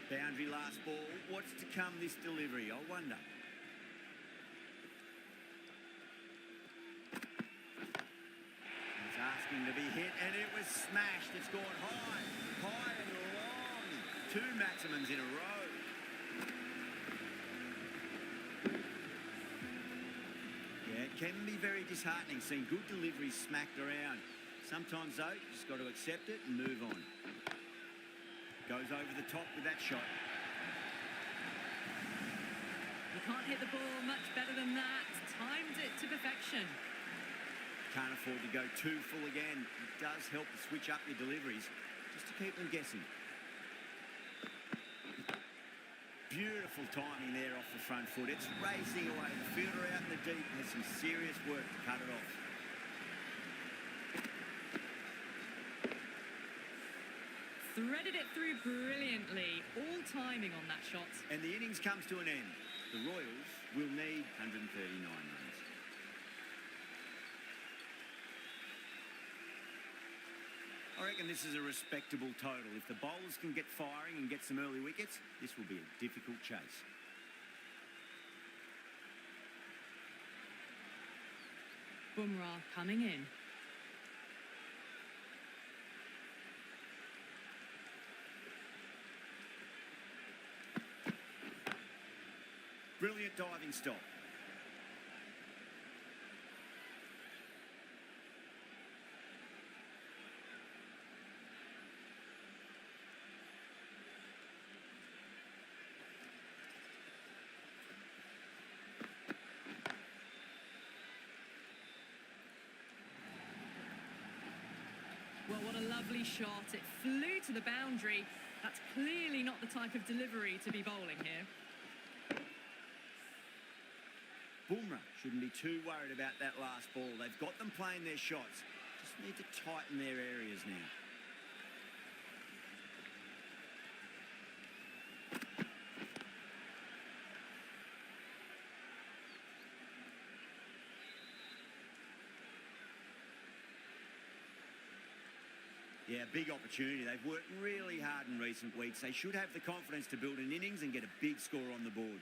Boundary last ball. What's to come this delivery, I wonder. It's asking to be hit, and it was smashed. It's gone high, high and long. 2 maximums in a row. Yeah, it can be very disheartening seeing good deliveries smacked around. Sometimes, though, you just got to accept it and move on. Goes over the top with that shot. You can't hit the ball much better than that. Timed it to perfection. Can't afford to go too full again. It does help to switch up your deliveries, just to keep them guessing. Beautiful timing there off the front foot. It's racing away. The fielder out in the deep has some serious work to cut it off. Threaded it through brilliantly. All timing on that shot. And the innings comes to an end. The Royals will need 139 runs. I reckon this is a respectable total. If the bowlers can get firing and get some early wickets, this will be a difficult chase. Bumrah coming in. Brilliant diving stop. Well, what a lovely shot. It flew to the boundary. That's clearly not the type of delivery to be bowling here. Bumrah shouldn't be too worried about that last ball. They've got them playing their shots. Just need to tighten their areas now. Yeah, big opportunity. They've worked really hard in recent weeks. They should have the confidence to build an innings and get a big score on the board.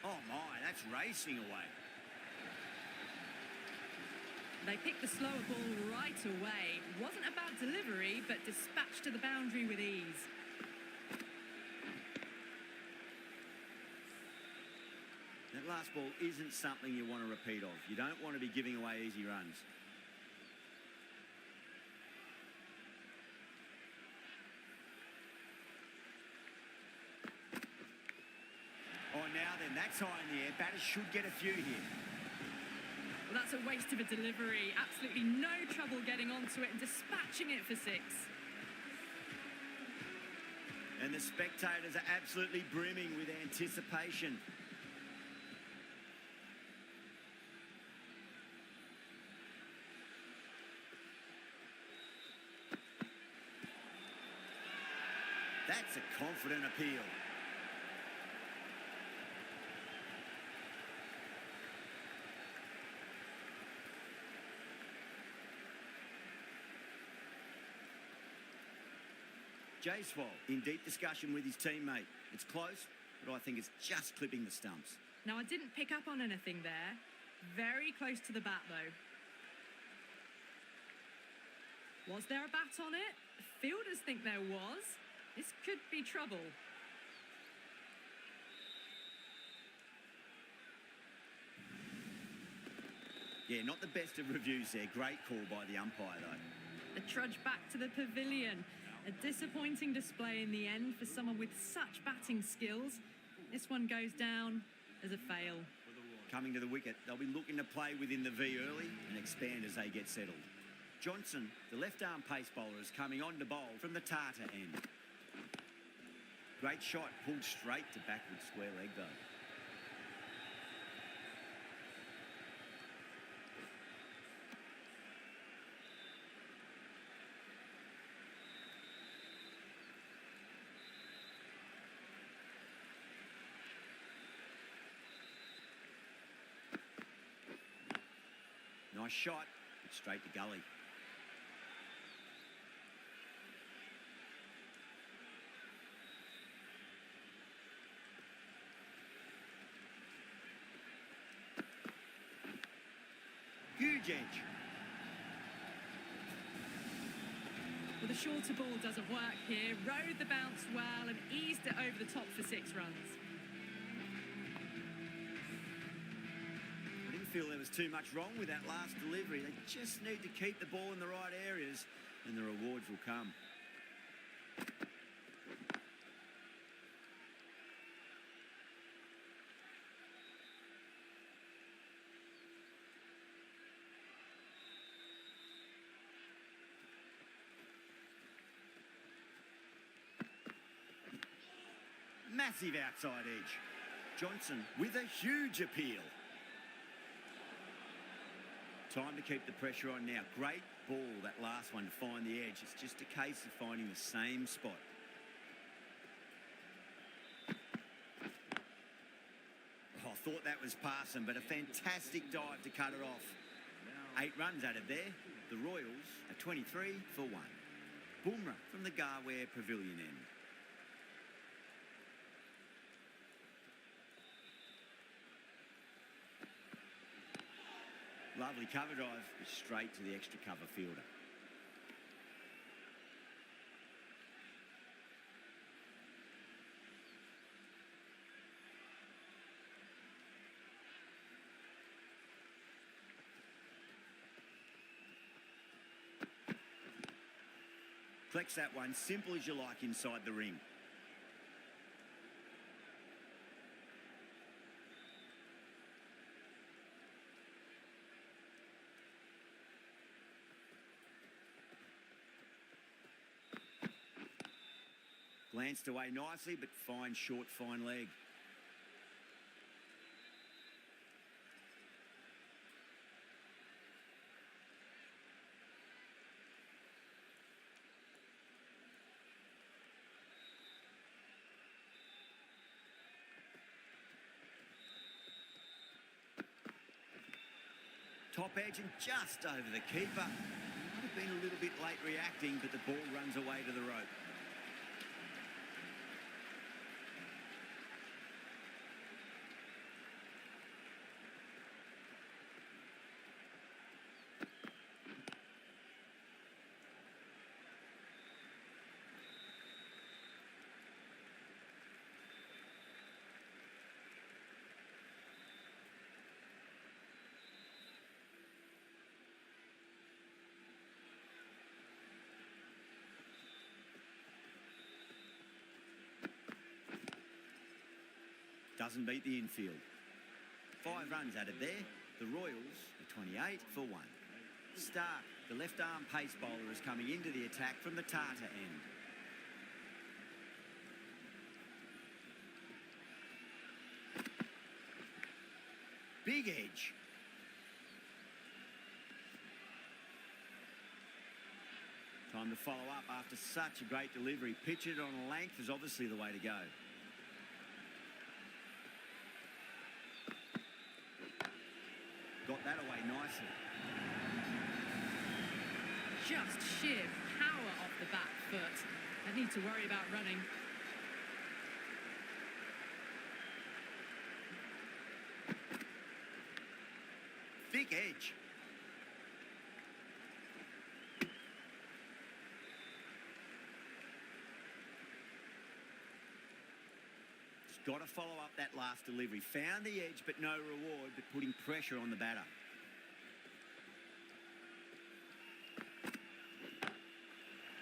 Oh my, that's racing away. They picked the slower ball right away. Wasn't a bad delivery, but dispatched to the boundary with ease. That last ball isn't something you want to repeat of. You don't want to be giving away easy runs. Oh, now then, that's high in the air. Batters should get a few here. Well, that's a waste of a delivery. Absolutely no trouble getting onto it and dispatching it for 6. And the spectators are absolutely brimming with anticipation. That's a confident appeal. Jaiswal in deep discussion with his teammate. It's close, but I think it's just clipping the stumps. Now, I didn't pick up on anything there. Very close to the bat, though. Was there a bat on it? Fielders think there was. This could be trouble. Yeah, not the best of reviews there. Great call by the umpire, though. A trudge back to the pavilion. A disappointing display in the end for someone with such batting skills. This one goes down as a fail. Coming to the wicket, they'll be looking to play within the V early and expand as they get settled. Johnson, the left-arm pace bowler, is coming on to bowl from the Tata end. Great shot, pulled straight to backward square leg, though. Nice shot, but straight to gully. Huge edge. Well, the shorter ball doesn't work here. Rode the bounce well and eased it over the top for 6 runs. I didn't feel there was too much wrong with that last delivery. They just need to keep the ball in the right areas and the rewards will come. Massive outside edge. Johnson with a huge appeal. Time to keep the pressure on now. Great ball, that last one, to find the edge. It's just a case of finding the same spot. Oh, I thought that was passing, but a fantastic dive to cut it off. 8 runs added there. The Royals are 23 for 1. Boomerang from the Garware Pavilion end. Lovely cover drive, straight to the extra cover fielder. Collects that one, simple as you like inside the ring. Glanced away nicely, but fine, short, fine leg. Top edge and just over the keeper. Might have been a little bit late reacting, but the ball runs away to the rope. Doesn't beat the infield. 5 runs added there. The Royals are 28 for 1. Stark, the left arm pace bowler, is coming into the attack from the Tata end. Big edge. Time to follow up after such a great delivery. Pitch it on a length is obviously the way to go. Got that away nicely. Just sheer power off the back foot. Don't need to worry about running. Big edge. Got to follow up that last delivery. Found the edge, but no reward, but putting pressure on the batter.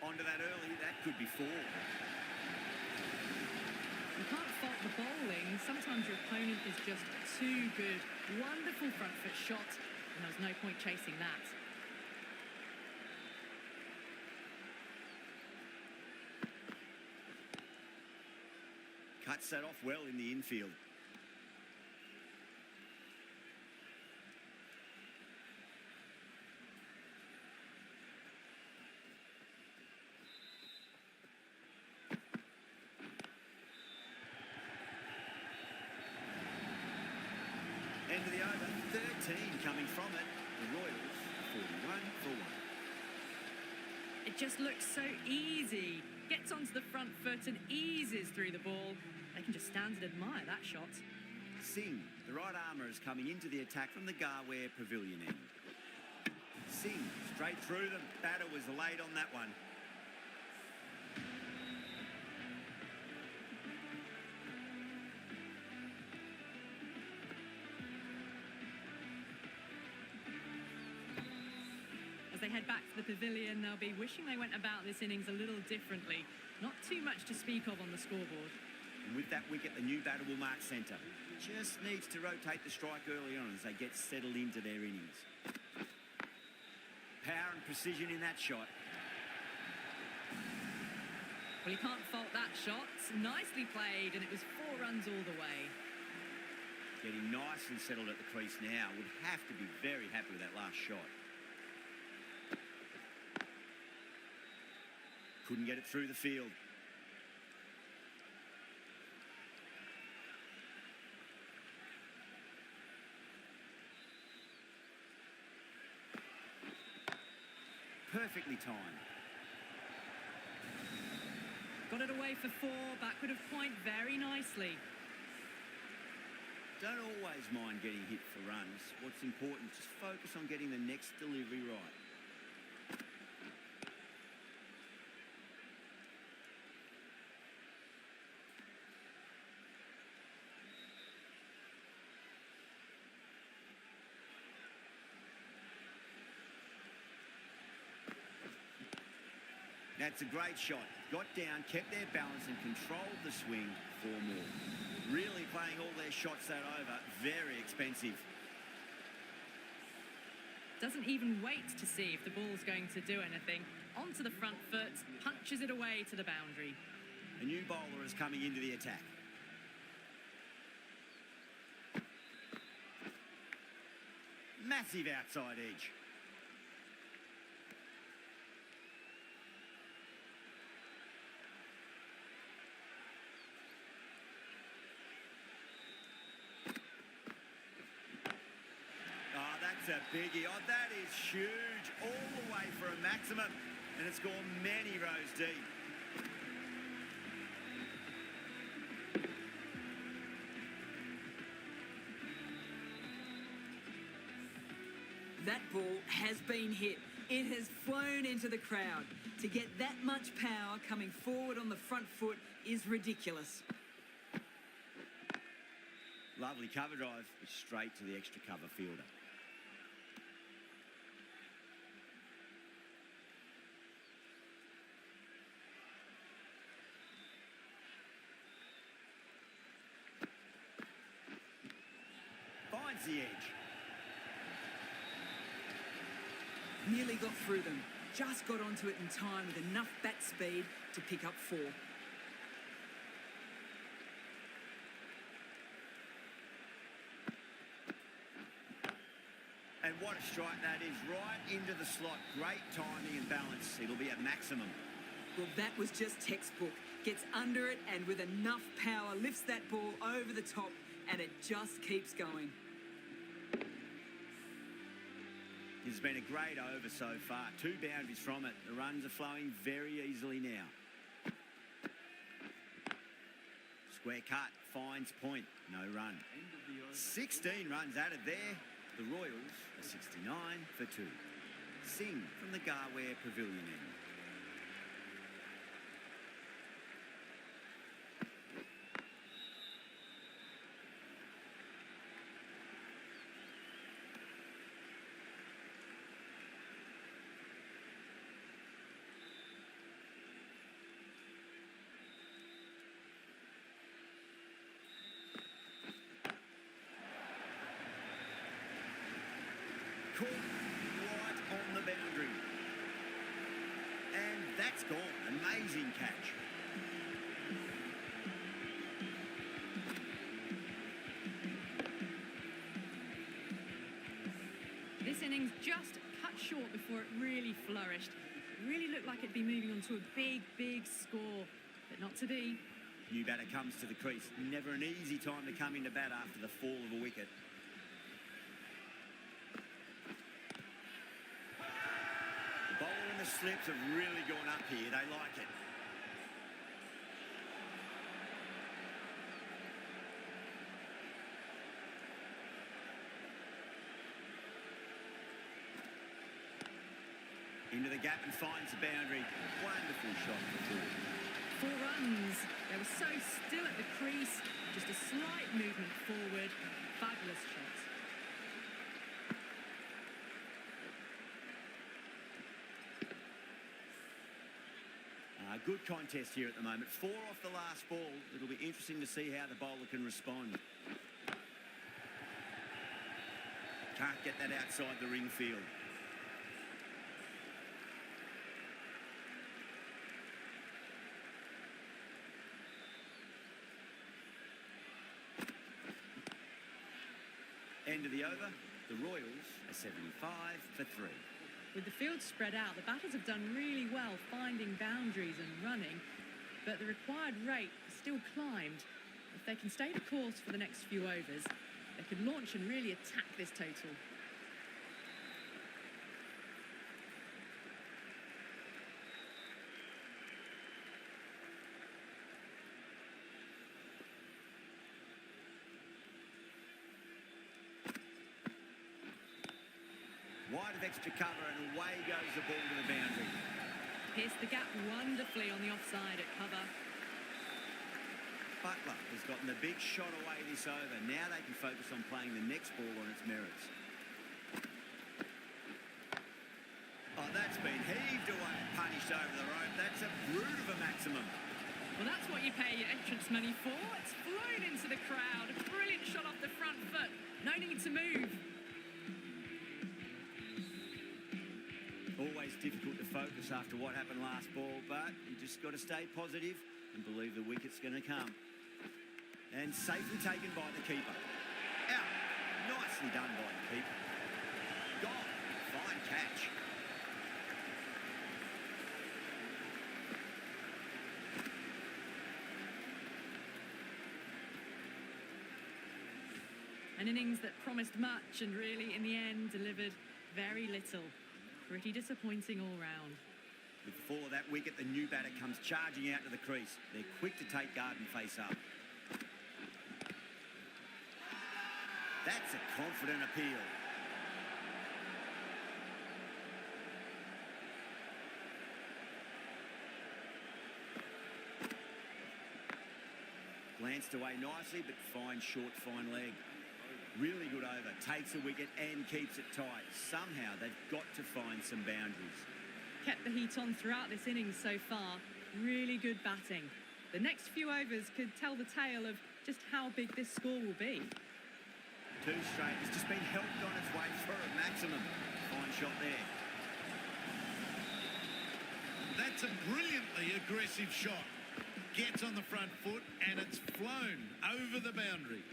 Onto that early, that could be 4. You can't fault the bowling. Sometimes your opponent is just too good. Wonderful front foot shot, and there was no point chasing that. Cuts that off well in the infield. End of the over, 13 coming from it. The Royals 1 for 1. It just looks so easy. Gets onto the front foot and eases through the ball. They can just stand and admire that shot. Singh, the right armour, is coming into the attack from the Garware Pavilion end. Singh, straight through them. Batter was late on that one. As they head back to the pavilion, they'll be wishing they went about this innings a little differently. Not too much to speak of on the scoreboard. And with that wicket, the new batter will mark centre. Just needs to rotate the strike early on as they get settled into their innings. Power and precision in that shot. Well, you can't fault that shot. Nicely played, and it was 4 runs all the way. Getting nice and settled at the crease now. Would have to be very happy with that last shot. Couldn't get it through the field. Perfectly timed. Got it away for 4, backward of point very nicely. Don't always mind getting hit for runs. What's important, just focus on getting the next delivery right. That's a great shot. Got down, kept their balance and controlled the swing for more. Really playing all their shots that over. Very expensive. Doesn't even wait to see if the ball's going to do anything. Onto the front foot, punches it away to the boundary. A new bowler is coming into the attack. Massive outside edge. That's a biggie. Oh, that is huge. All the way for a maximum. And it's gone many rows deep. That ball has been hit. It has flown into the crowd. To get that much power coming forward on the front foot is ridiculous. Lovely cover drive, straight to the extra cover fielder. Finds the edge. Nearly got through them. Just got onto it in time with enough bat speed to pick up 4. And what a strike that is, right into the slot. Great timing and balance. It'll be a maximum. Well, that was just textbook. Gets under it and with enough power lifts that ball over the top and it just keeps going. It's been a great over so far. 2 boundaries from it. The runs are flowing very easily now. Square cut, finds point, no run. 16 runs added there. The Royals are 69 for 2. Singh from the Garware Pavilion end. Caught right on the boundary. And that's gone. Amazing catch. This innings just cut short before it really flourished. It really looked like it'd be moving on to a big, big score, but not to be. New batter comes to the crease. Never an easy time to come into bat after the fall of a wicket. the slips have really gone up here. They like it. Into the gap and finds the boundary. Wonderful shot for 4. 4 runs. They were so still at the crease. Just a slight movement forward. Fabulous shot. Good contest here at the moment. 4 off the last ball. It'll be interesting to see how the bowler can respond. Can't get that outside the ring field. End of the over. The Royals are 75 for 3. With the field spread out, the batters have done really well finding boundaries and running, but the required rate has still climbed. If they can stay the course for the next few overs, they could launch and really attack this total. Wide of extra cover and away goes the ball to the boundary. Pierced the gap wonderfully on the offside at cover. Butler has gotten the big shot away this over. Now they can focus on playing the next ball on its merits. Oh, that's been heaved away and punished over the rope. That's a brute of a maximum. Well, that's what you pay your entrance money for. It's flown into the crowd. A brilliant shot off the front foot. No need to move. Always difficult to focus after what happened last ball, but you just got to stay positive and believe the wicket's going to come. And safely taken by the keeper. Out. Nicely done by the keeper. Gone. Fine catch. An innings that promised much and really, in the end, delivered very little. Pretty disappointing all round. With the fall of that wicket, the new batter comes charging out to the crease. They're quick to take guard and face up. That's a confident appeal. Glanced away nicely, but fine short, fine leg. Really good over, takes a wicket and keeps it tight. Somehow they've got to find some boundaries. Kept the heat on throughout this innings so far. Really good batting. The next few overs could tell the tale of just how big this score will be. 2 straight, it's just been helped on its way for a maximum. Fine shot there. That's a brilliantly aggressive shot. Gets on the front foot and it's flown over the boundary.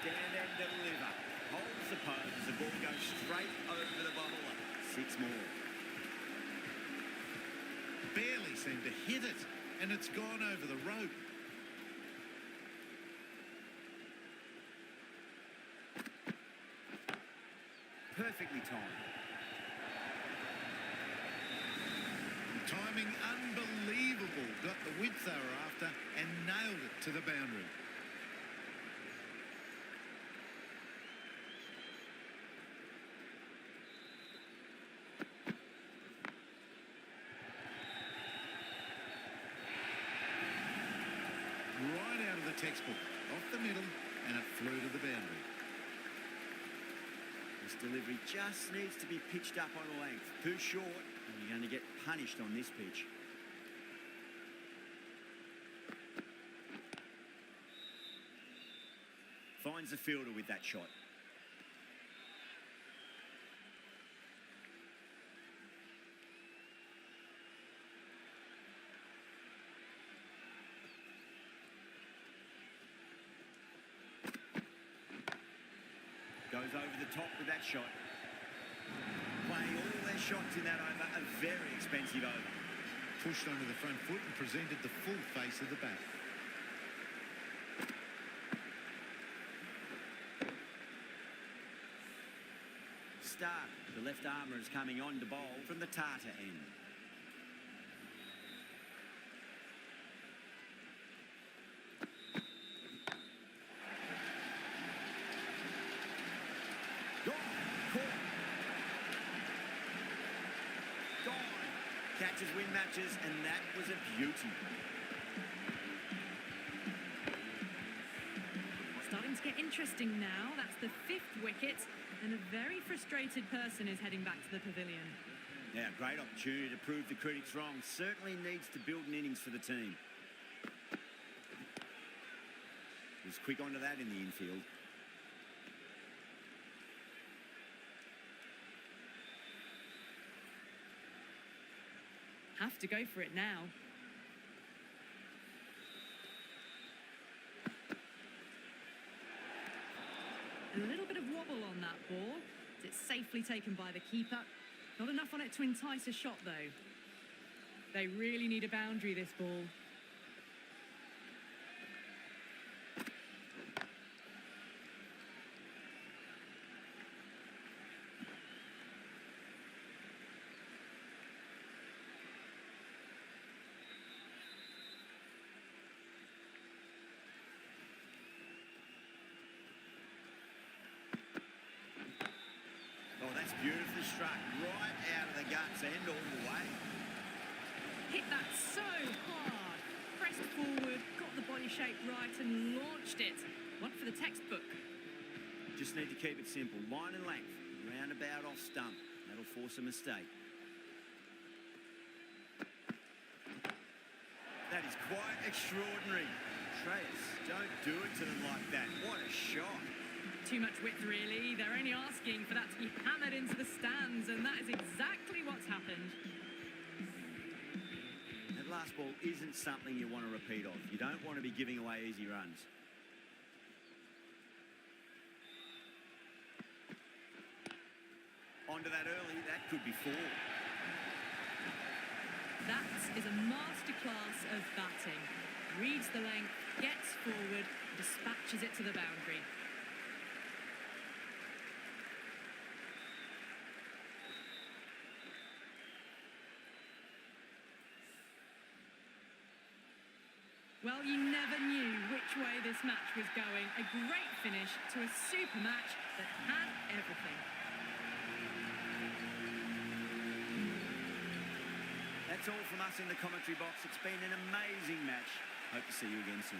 Stand and deliver. Holds the pose as the ball goes straight over the bowler. 6 more. Barely seemed to hit it, and it's gone over the rope. Perfectly timed. Timing unbelievable. Got the width they were after and nailed it to the boundary. Right out of the textbook, off the middle, and it flew to the boundary. This delivery just needs to be pitched up on length. Too short, and you're going to get punished on this pitch. Finds the fielder with that shot. Goes over the top with that shot. Playing all their shots in that over, a very expensive over. Pushed onto the front foot and presented the full face of the bat. start. The left armour is coming on to bowl from the Tartar end. Catches win matches, and that was a beauty. Starting to get interesting now. That's the 5th wicket, and a very frustrated person is heading back to the pavilion. Yeah, great opportunity to prove the critics wrong. Certainly needs to build an innings for the team. Was quick onto that in the infield. Have to go for it now. A little bit of wobble on that ball. It's safely taken by the keeper. Not enough on it to entice a shot, though. They really need a boundary, this ball. Beautifully struck right out of the guts and all the way. Hit that so hard. Pressed forward, got the body shape right and launched it. One for the textbook. Just need to keep it simple. Line and length. Roundabout off stump. That'll force a mistake. That is quite extraordinary. Treyas, don't do it to them like that. What a shot. Too much width, really. They're only asking for that to be hammered into the stands, and that is exactly what's happened. That last ball isn't something you want to repeat of. You don't want to be giving away easy runs. Onto that early, that could be 4. That is a masterclass of batting. Reads the length, gets forward, dispatches it to the boundary. Well, you never knew which way this match was going. A great finish to a super match that had everything. That's all from us in the commentary box. It's been an amazing match. Hope to see you again soon.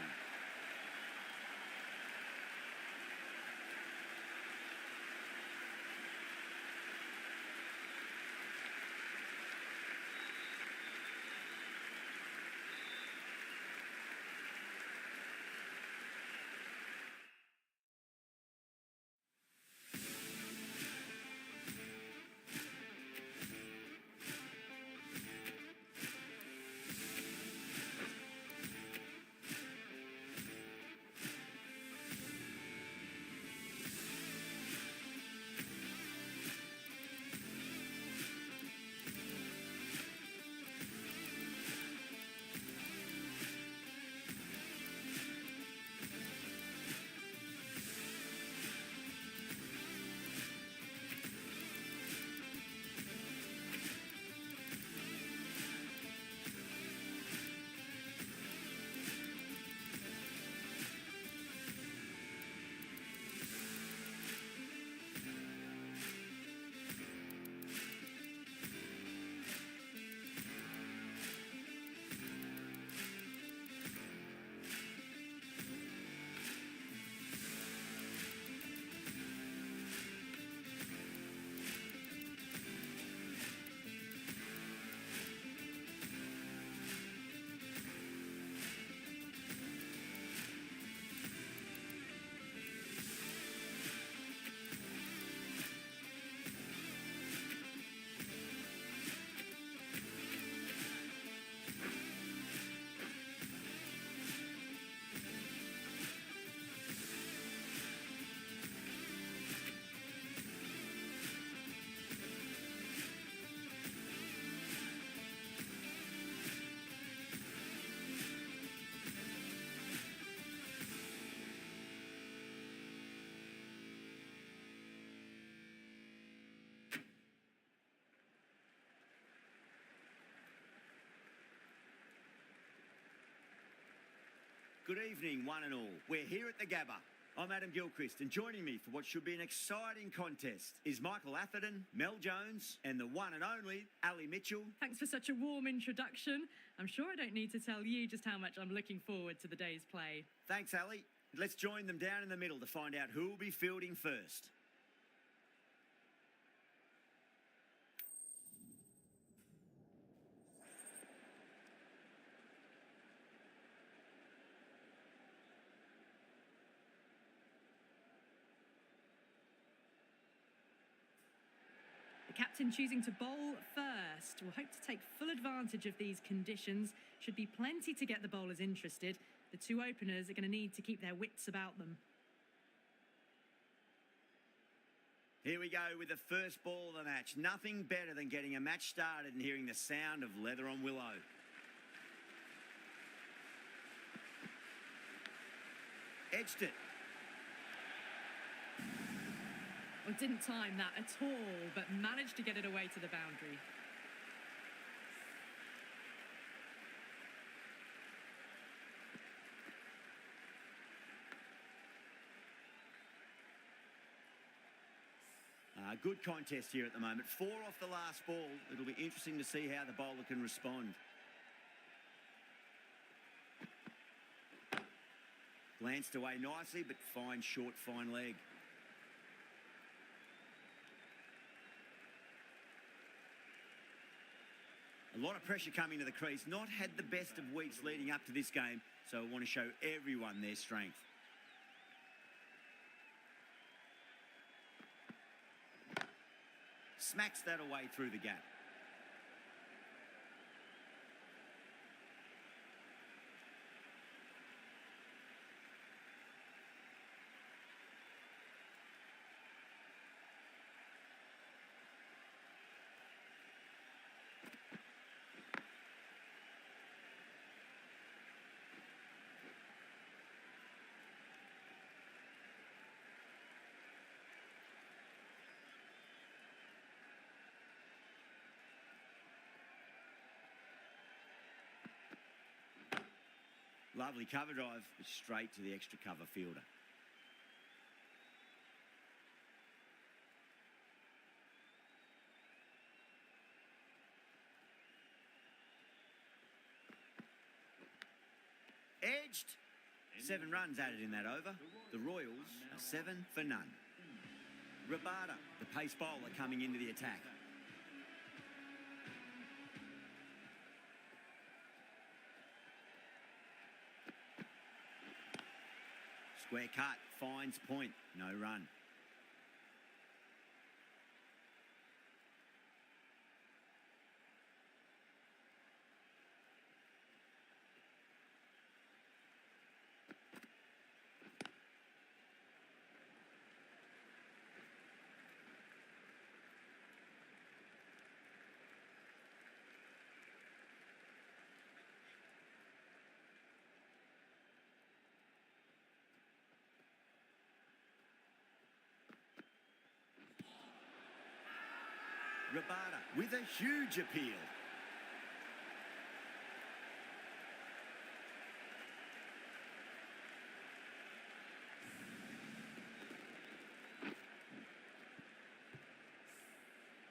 good evening, one and all. We're here at the Gabba. I'm Adam Gilchrist, and joining me for what should be an exciting contest is Michael Atherton, Mel Jones, and the one and only Ali Mitchell. Thanks for such a warm introduction. I'm sure I don't need to tell you just how much I'm looking forward to the day's play. Thanks, Ali. Let's join them down in the middle to find out who will be fielding first. The captain choosing to bowl first. Will hope to take full advantage of these conditions. Should be plenty to get the bowlers interested. The two openers are going to need to keep their wits about them. Here we go with the first ball of the match. Nothing better than getting a match started and hearing the sound of leather on willow. Edged it. Well, didn't time that at all, but managed to get it away to the boundary. Good contest here at the moment. 4 off the last ball. It'll be interesting to see how the bowler can respond. Glanced away nicely, but fine short, fine leg. A lot of pressure coming to the crease. Not had the best of weeks leading up to this game, so I want to show everyone their strength. Smacks that away through the gap. Lovely cover drive, but straight to the extra cover fielder. Edged. 7 runs added in that over. The Royals are 7 for none. Rabada, the pace bowler, coming into the attack. Square cut, finds point, no run. Rabada with a huge appeal.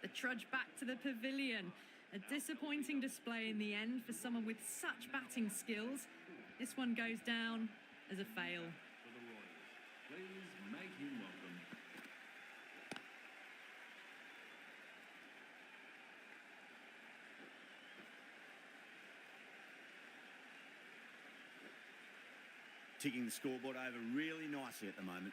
The trudge back to the pavilion. A disappointing display in the end for someone with such batting skills. This one goes down as a fail. For the Royals, please make him welcome. Ticking the scoreboard over really nicely at the moment.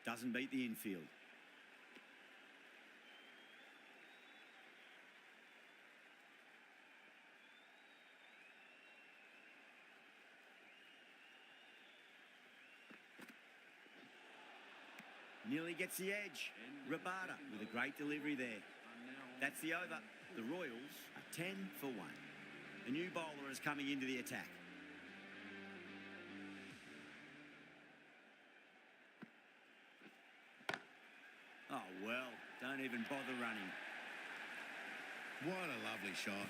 Doesn't beat the infield. Nearly gets the edge. Rabada with a great delivery there. That's the over. The Royals are 10 for 1. A new bowler is coming into the attack. well. Don't even bother running. What a lovely shot.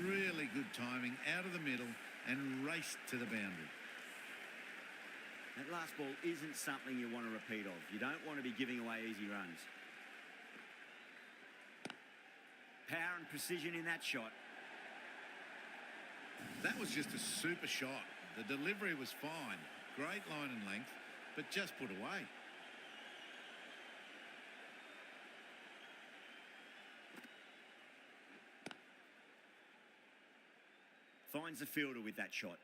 Really good timing out of the middle and raced to the boundary. That last ball isn't something you want to repeat of. You don't want to be giving away easy runs. Power and precision in that shot. That was just a super shot. The delivery was fine. Great line and length, but just put away. Finds the fielder with that shot.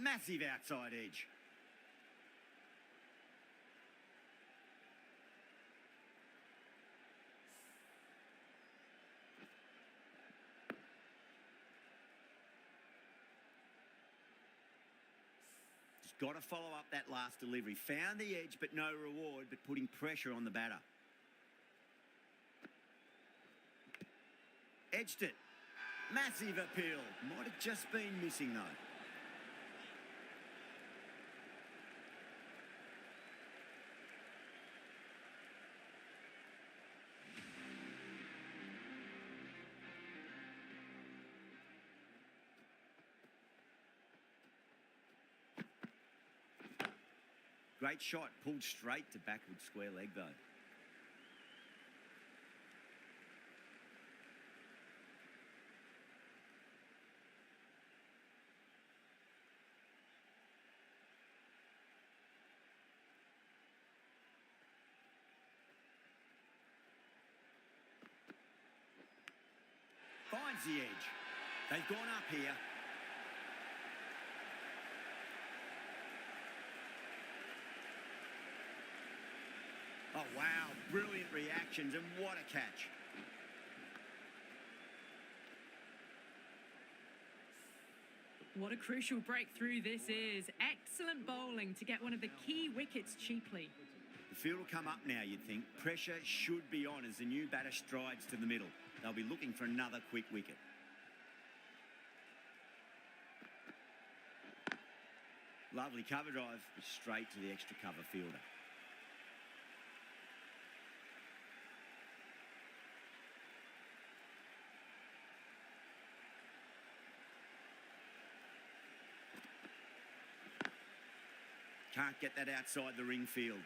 Massive outside edge. Just got to follow up that last delivery. Found the edge, but no reward, but putting pressure on the batter. Edged it. Massive appeal. Might have just been missing, though. Great shot, pulled straight to backward square leg though. Finds the edge. They've gone up here. Oh, wow. Brilliant reactions, and what a catch. What a crucial breakthrough this is. Excellent bowling to get one of the key wickets cheaply. The field will come up now, you'd think. Pressure should be on as the new batter strides to the middle. They'll be looking for another quick wicket. Lovely cover drive, but straight to the extra cover fielder. Can't get that outside the ring field.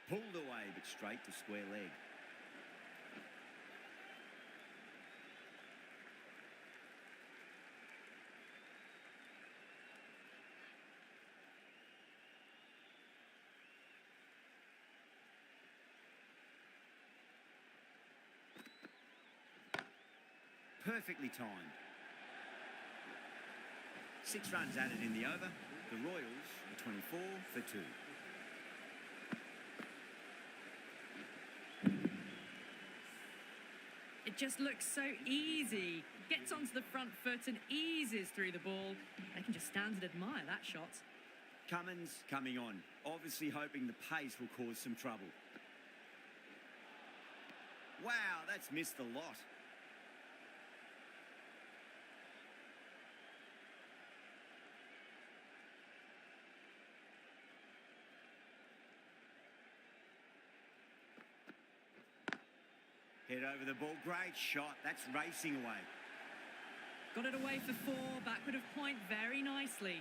Pulled away, but straight to square leg. Perfectly timed. 6 runs added in the over. The Royals are 24 for 2. It just looks so easy. Gets onto the front foot and eases through the ball. They can just stand and admire that shot. Cummins coming on, obviously hoping the pace will cause some trouble. Wow, that's missed a lot. Head over the ball, great shot. That's racing away. Got it away for 4, backward of point very nicely.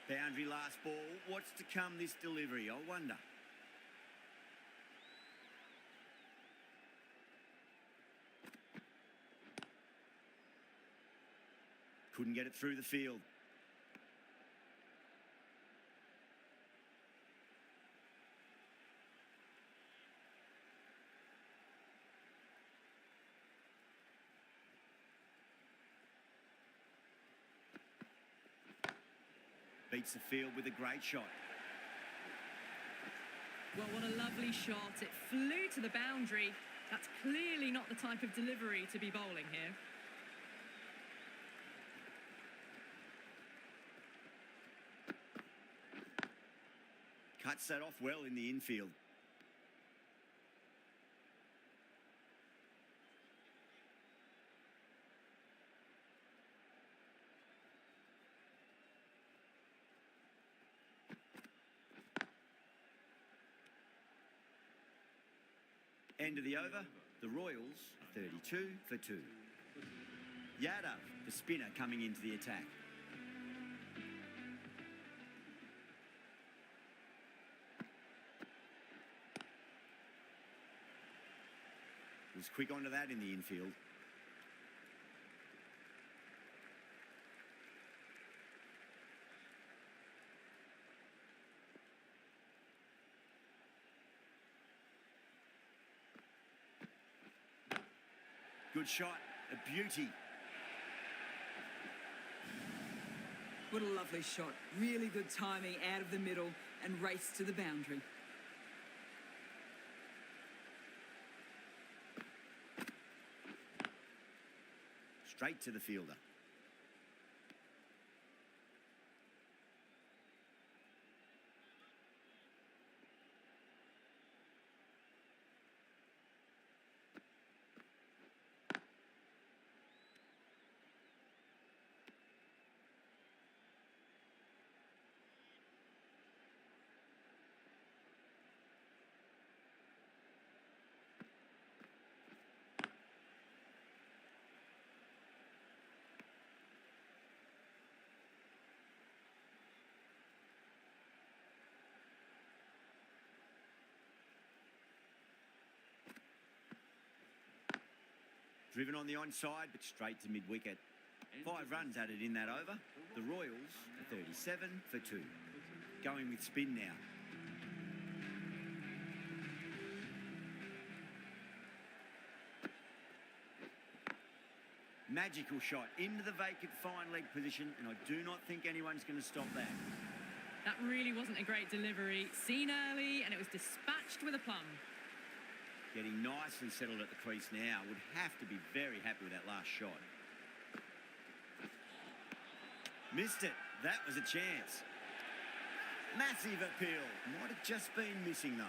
Boundary last ball. What's to come this delivery, I wonder. Couldn't get it through the field. Beats the field with a great shot. Well, what a lovely shot. It flew to the boundary. That's clearly not the type of delivery to be bowling here. Cuts that off well in the infield. End of the over, the Royals 32 for 2. Yadav, the spinner, coming into the attack. Was quick onto that in the infield. Good shot, a beauty. What a lovely shot. Really good timing out of the middle and race to the boundary. Straight to the fielder. Driven on the onside, but straight to mid-wicket. 5 runs added in that over. The Royals are 37 for 2. Going with spin now. Magical shot into the vacant fine leg position, and I do not think anyone's going to stop that. That really wasn't a great delivery. Seen early, and it was dispatched with a plum. Getting nicely settled at the crease now. Would have to be very happy with that last shot. Missed it. That was a chance. Massive appeal. Might have just been missing though.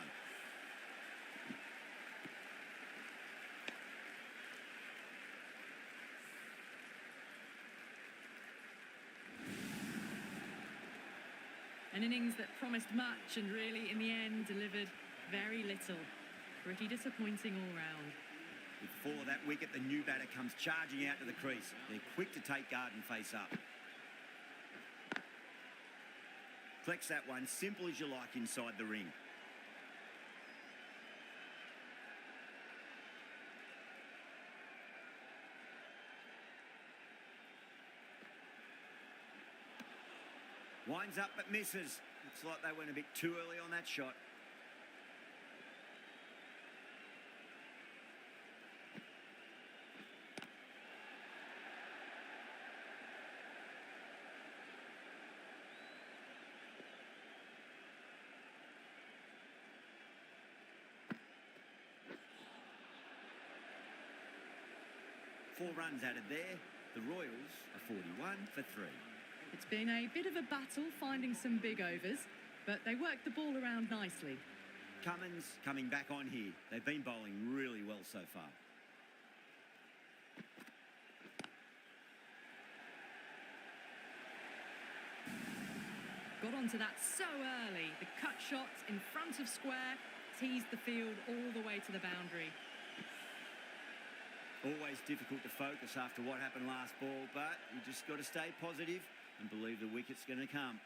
An innings that promised much and really, in the end, delivered very little. Pretty disappointing all round. Before that wicket, the new batter comes charging out to the crease. They're quick to take guard and face up. Collects that one, simple as you like, inside the ring. Winds up but misses. Looks like they went a bit too early on that shot. Four runs added there. The Royals are 41 for 3. It's been a bit of a battle finding some big overs, but they worked the ball around nicely. Cummins coming back on here. They've been bowling really well so far. Got onto that so early. The cut shot in front of square teased the field all the way to the boundary. Always difficult to focus after what happened last ball, but you just got to stay positive and believe the wicket's going to come.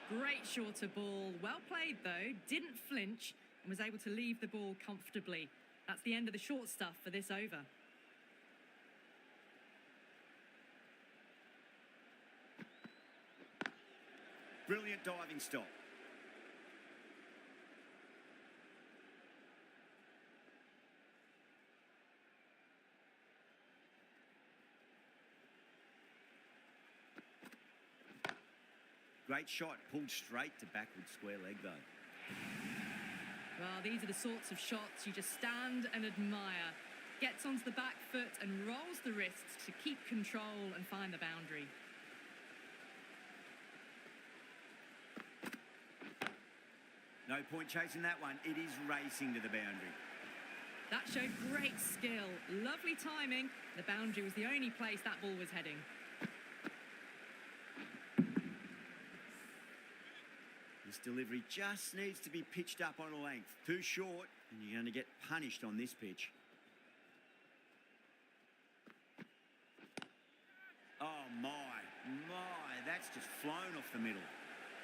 Great shorter ball. Well played, though. Didn't flinch and was able to leave the ball comfortably. That's the end of the short stuff for this over. Brilliant diving stop. Great shot, pulled straight to backward square leg though. Well, these are the sorts of shots you just stand and admire. Gets onto the back foot and rolls the wrists to keep control and find the boundary. No point chasing that one. It is racing to the boundary. That showed great skill. Lovely timing. The boundary was the only place that ball was heading. This delivery just needs to be pitched up on a length. Too short, and you're going to get punished on this pitch. Oh, my. That's just flown off the middle.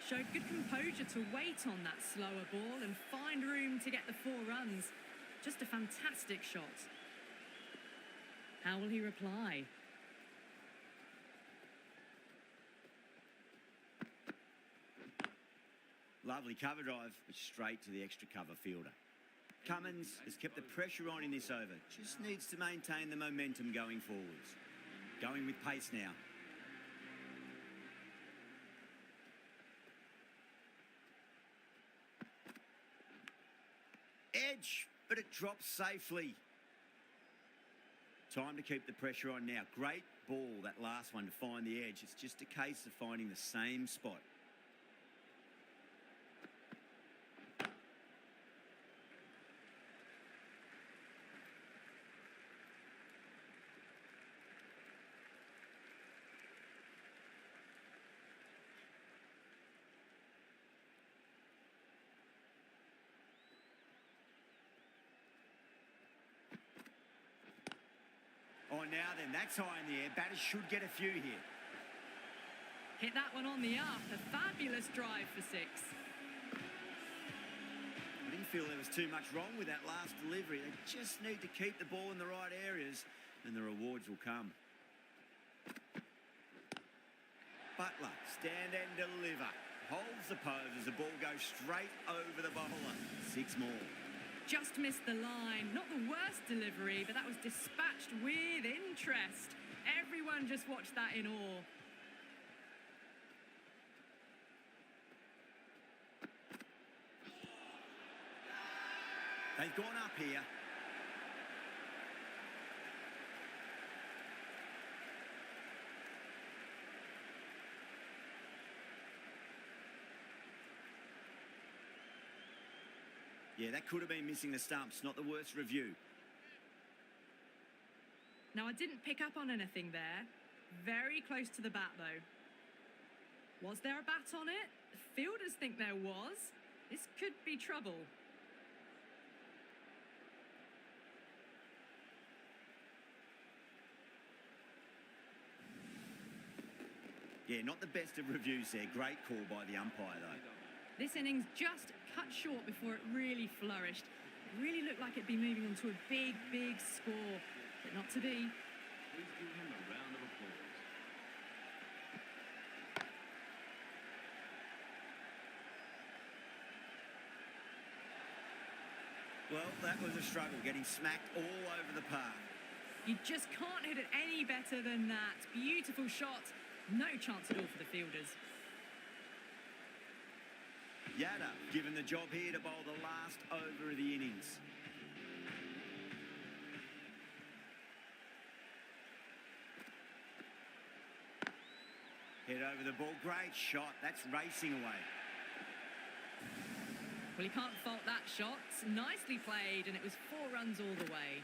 Showed good composure to wait on that slower ball and find room to get the 4 runs. Just a fantastic shot. How will he reply? Lovely cover drive, but straight to the extra cover fielder. Cummins has kept the pressure on in this over. Just needs to maintain the momentum going forwards. Going with pace now. Edge, but it drops safely. Time to keep the pressure on now. Great ball, that last one, to find the edge. It's just a case of finding the same spot. Oh, now then, that's high in the air. Batters should get a few here. Hit that one on the up. A fabulous drive for 6. I didn't feel there was too much wrong with that last delivery. They just need to keep the ball in the right areas and the rewards will come. Butler, stand and deliver. Holds the pose as the ball goes straight over the bowler. 6 more. Just missed the line. Not the worst delivery, but that was dispatched with interest. Everyone just watched that in awe. They've gone up here. Yeah, that could have been missing the stumps. Not the worst review. Now, I didn't pick up on anything there. Very close to the bat, though. Was there a bat on it? The fielders think there was. This could be trouble. Yeah, not the best of reviews there. Great call by the umpire, though. This innings just cut short before it really flourished. It really looked like it'd be moving on to a big, big score, but not to be. Please give him a round of applause. Well, that was a struggle, getting smacked all over the park. You just can't hit it any better than that. Beautiful shot. No chance at all for the fielders. Yada given the job here to bowl the last over of the innings. Head over the ball. Great shot. That's racing away. Well, you can't fault that shot. Nicely played, and it was 4 runs all the way.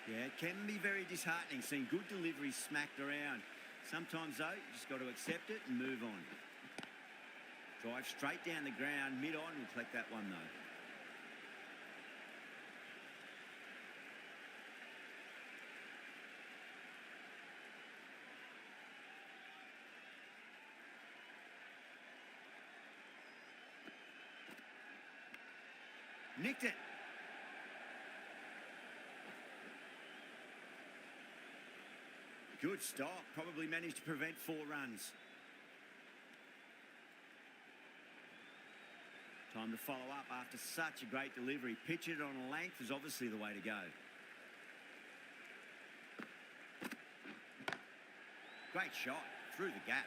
Yeah, it can be very disheartening seeing good deliveries smacked around. Sometimes, though, you just got to accept it and move on. Drive straight down the ground, mid-on, will collect that one, though. Nicked it. Good stop. Probably managed to prevent 4 runs. Time to follow up after such a great delivery. Pitch it on a length is obviously the way to go. Great shot through the gap.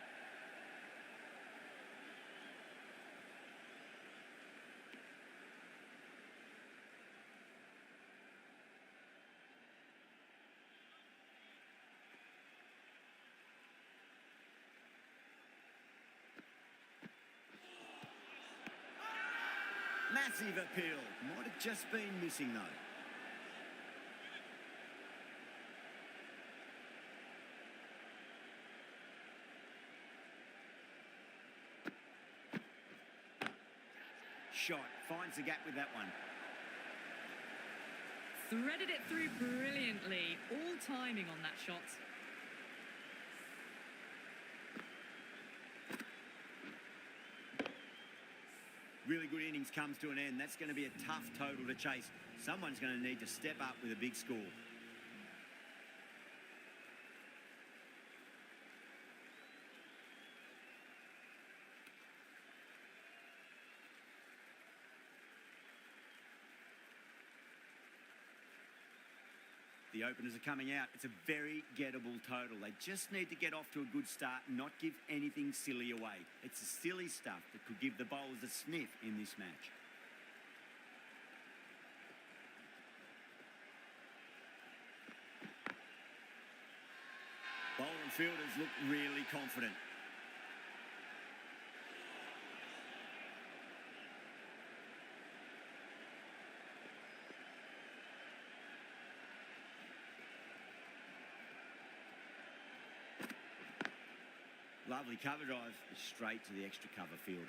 Massive appeal. Might have just been missing though. Shot. Finds the gap with that one. Threaded it through brilliantly. All timing on that shot. Really good innings comes to an end. That's going to be a tough total to chase. Someone's going to need to step up with a big score. The openers are coming out. It's a very gettable total. They just need to get off to a good start and not give anything silly away. It's the silly stuff that could give the bowlers a sniff in this match. Bowler and fielders look really confident. Lovely cover drive, straight to the extra cover fielder.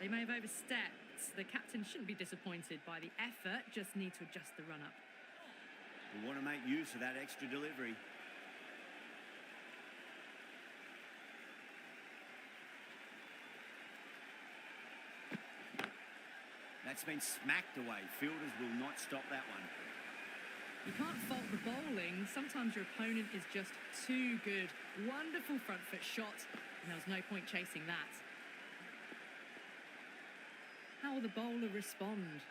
They may have overstepped. The captain shouldn't be disappointed by the effort, just need to adjust the run-up. We want to make use of that extra delivery. That's been smacked away. Fielders will not stop that one. You can't fault the bowling. Sometimes your opponent is just too good. Wonderful front foot shot, and there was no point chasing that. How will the bowler respond?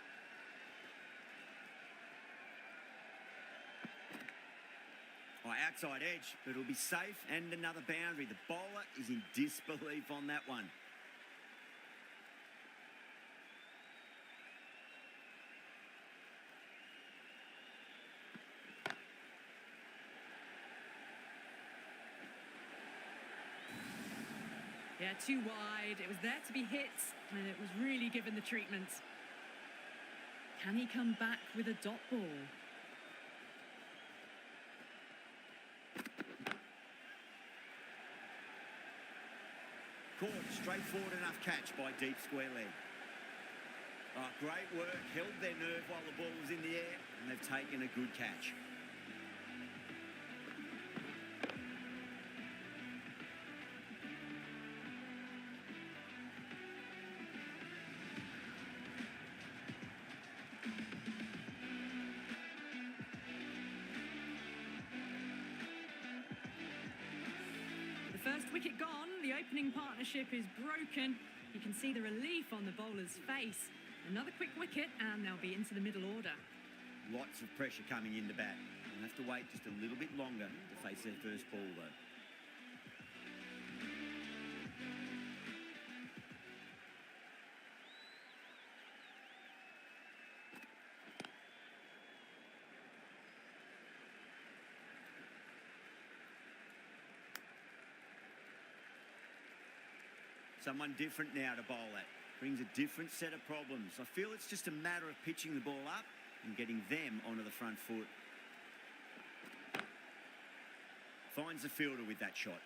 Oh, outside edge, but it'll be safe and another boundary. The bowler is in disbelief on that one. Yeah, too wide. It was there to be hit, and it was really given the treatment. Can he come back with a dot ball? Caught, straightforward enough catch by deep square leg. Oh, great work, held their nerve while the ball was in the air, and they've taken a good catch. First wicket gone, the opening partnership is broken. You can see the relief on the bowler's face. Another quick wicket and they'll be into the middle order. Lots of pressure coming in to bat. They'll have to wait just a little bit longer to face their first ball though. Someone different now to bowl at. Brings a different set of problems. I feel it's just a matter of pitching the ball up and getting them onto the front foot. Finds the fielder with that shot.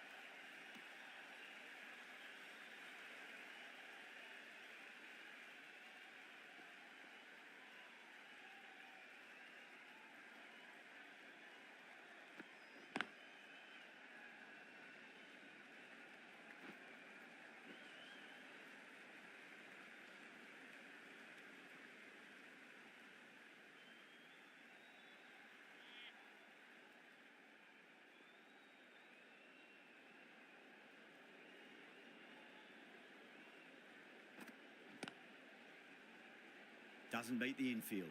Doesn't beat the infield.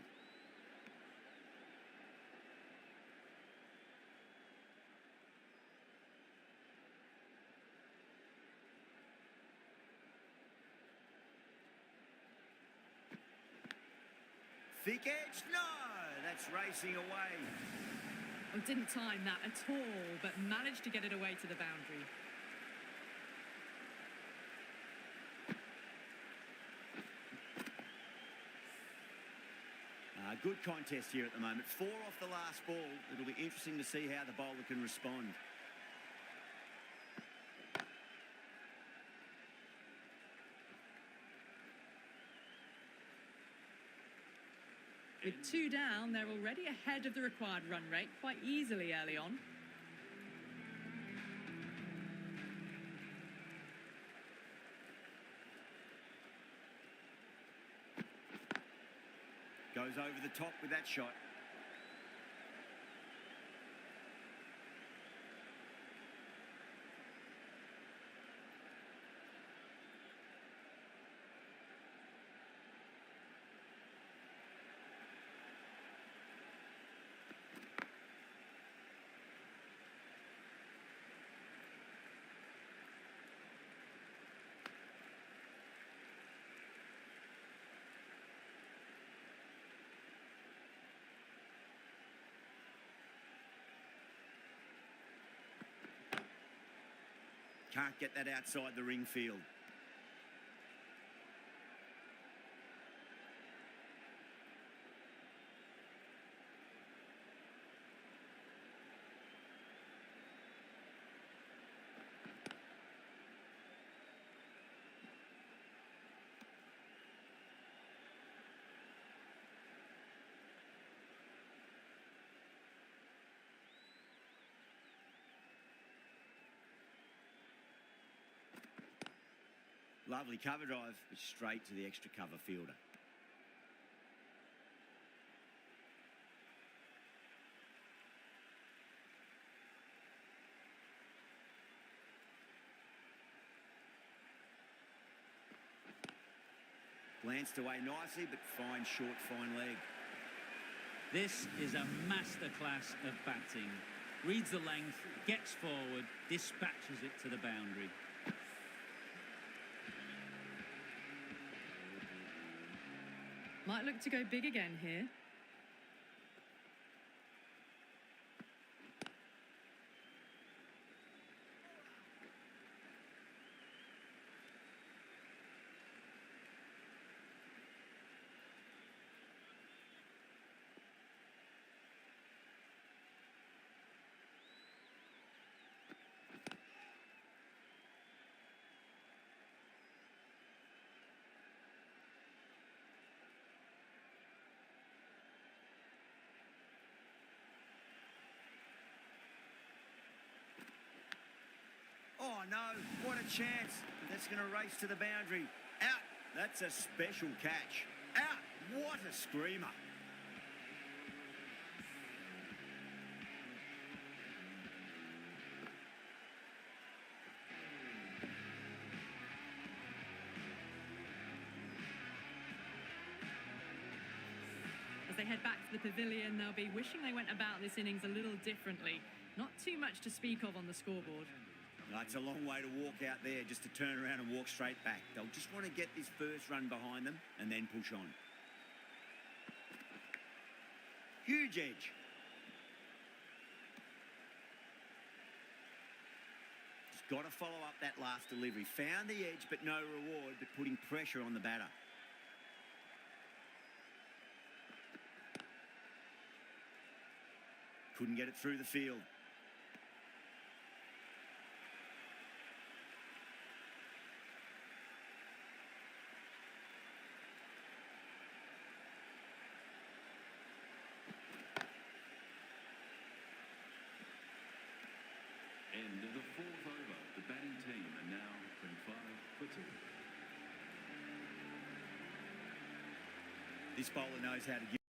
Thick edge, no! That's racing away. Oh, didn't time that at all, but managed to get it away to the boundary. Good contest here at the moment. 4 off the last ball. It'll be interesting to see how the bowler can respond. With 2 down, they're already ahead of the required run rate quite easily early on. Goes over the top with that shot. Can't get that outside the ring field. Lovely cover drive, but straight to the extra cover fielder. Glanced away nicely, but fine short, fine leg. This is a masterclass of batting. Reads the length, gets forward, dispatches it to the boundary. Might look to go big again here. Oh no, what a chance. That's going to race to the boundary. Out. That's a special catch. Out. What a screamer. As they head back to the pavilion, they'll be wishing they went about this innings a little differently. Not too much to speak of on the scoreboard. It's a long way to walk out there just to turn around and walk straight back. They'll just want to get this first run behind them and then push on. Huge edge. Just got to follow up that last delivery. Found the edge, but no reward, but putting pressure on the batter. Couldn't get it through the field. End of the 4th over. The batting team are now 25 for 2. This bowler knows how to give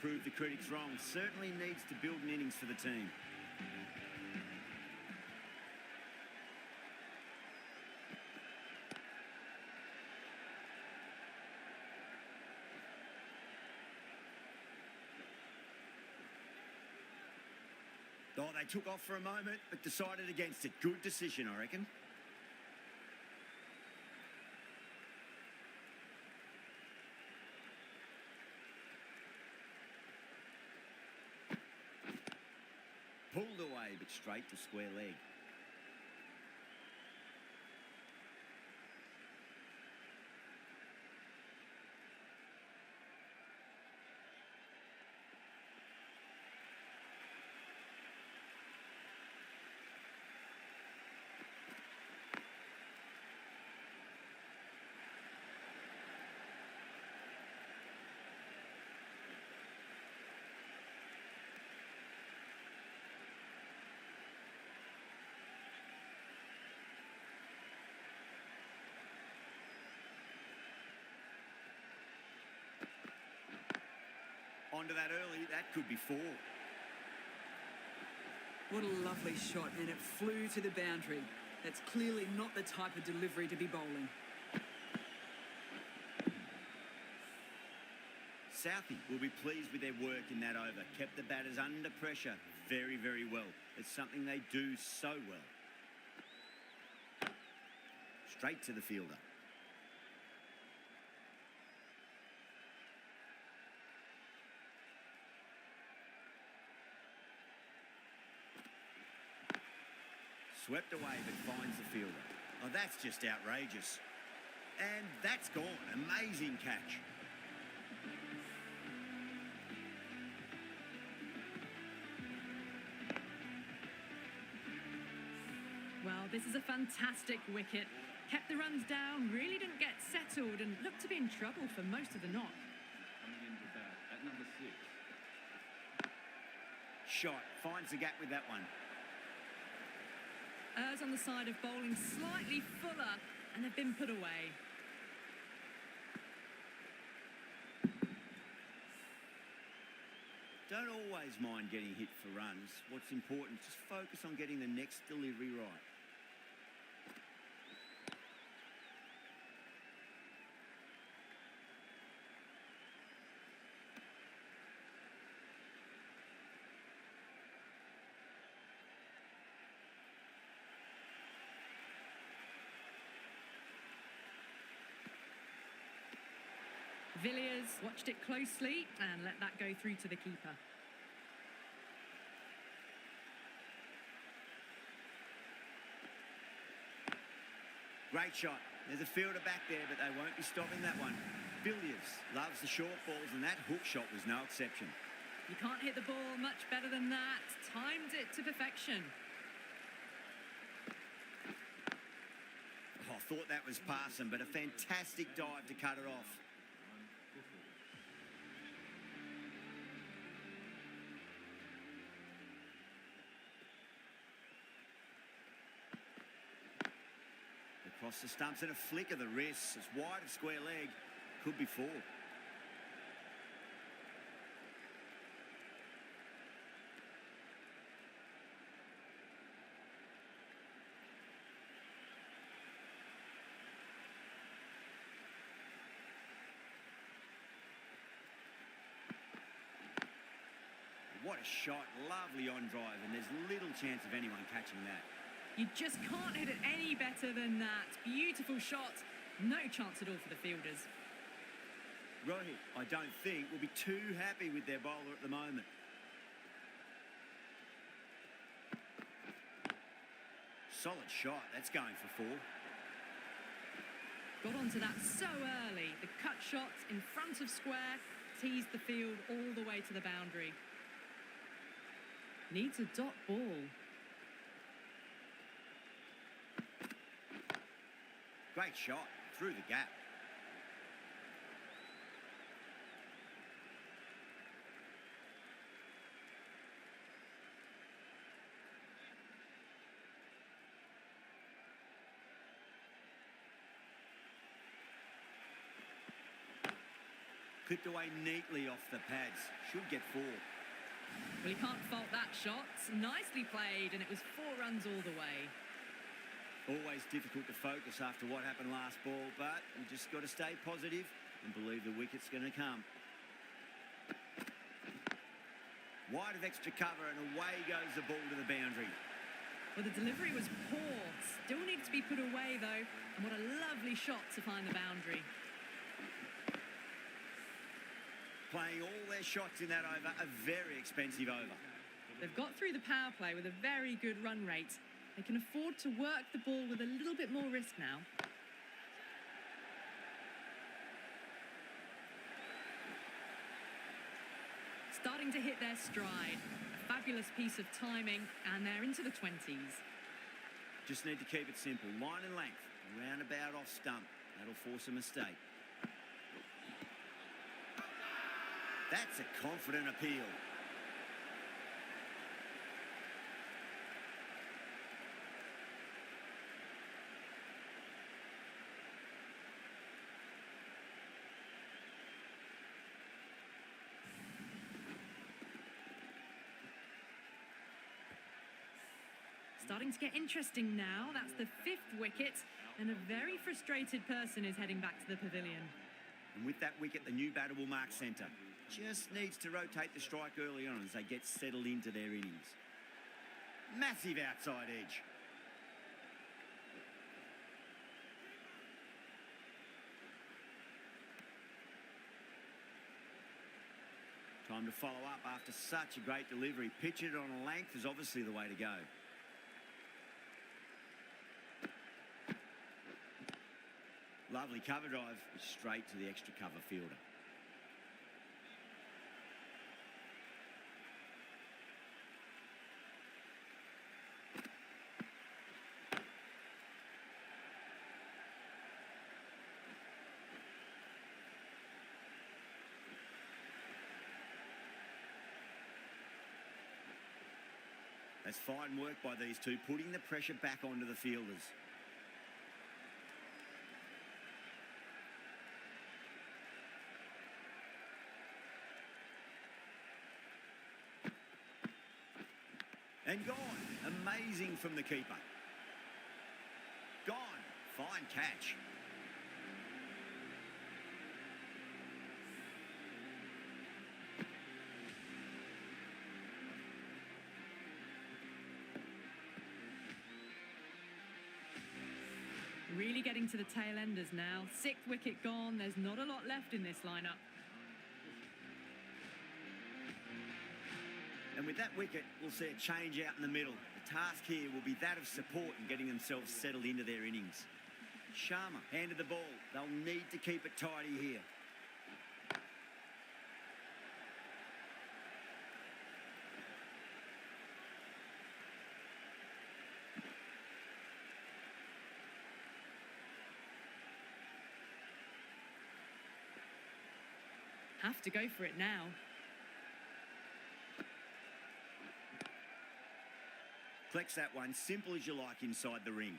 prove the critics wrong. Certainly needs to build an innings for the team. Oh, they took off for a moment, but decided against it. Good decision, I reckon. Pulled away, but straight to square leg. Onto that early, that could be four. What a lovely shot, and it flew to the boundary. That's clearly not the type of delivery to be bowling. Southie will be pleased with their work in that over. Kept the batters under pressure very, very well. It's something they do so well. Straight to the fielder. Swept away, but finds the fielder. Oh, that's just outrageous. And that's gone. Amazing catch. Well, this is a fantastic wicket. Kept the runs down, really didn't get settled, and looked to be in trouble for most of the knock. Coming into bat at number 6. Shot. Finds the gap with that one. Errs on the side of bowling slightly fuller, and they've been put away. Don't always mind getting hit for runs. What's important, just focus on getting the next delivery right. Villiers watched it closely and let that go through to the keeper. Great shot. There's a fielder back there, but they won't be stopping that one. Villiers loves the short balls, and that hook shot was no exception. You can't hit the ball much better than that. Timed it to perfection. Oh, I thought that was passing, but a fantastic dive to cut it off. Across the stumps and a flick of the wrist. It's wide of square leg. Could be four. What a shot. Lovely on drive, and there's little chance of anyone catching that. You just can't hit it any better than that. Beautiful shot. No chance at all for the fielders. Rohit, I don't think, will be too happy with their bowler at the moment. Solid shot. That's going for four. Got onto that so early. The cut shot in front of square teased the field all the way to the boundary. Needs a dot ball. Great shot through the gap. Clipped away neatly off the pads. Should get 4. Well, you can't fault that shot. Nicely played, and it was 4 runs all the way. Always difficult to focus after what happened last ball, but you just got to stay positive and believe the wicket's going to come. Wide of extra cover, and away goes the ball to the boundary. Well, the delivery was poor. Still needs to be put away, though. And what a lovely shot to find the boundary. Playing all their shots in that over, a very expensive over. They've got through the power play with a very good run rate. They can afford to work the ball with a little bit more risk now. Starting to hit their stride. A fabulous piece of timing, and they're into the 20s. Just need to keep it simple. Line and length, roundabout off stump. That'll force a mistake. That's a confident appeal. Starting to get interesting now. That's the 5th wicket, and a very frustrated person is heading back to the pavilion. And with that wicket, the new batter will mark centre. Just needs to rotate the strike early on as they get settled into their innings. Massive outside edge. Time to follow up after such a great delivery. Pitch it on a length is obviously the way to go. Lovely cover drive, straight to the extra cover fielder. That's fine work by these two, putting the pressure back onto the fielders. And gone. Amazing from the keeper. Gone. Fine catch. Really getting to the tail enders now. 6th wicket gone. There's not a lot left in this lineup. And with that wicket, we'll see a change out in the middle. The task here will be that of support and getting themselves settled into their innings. Sharma handed the ball. They'll need to keep it tidy here. Have to go for it now. Collects that one, simple as you like inside the ring.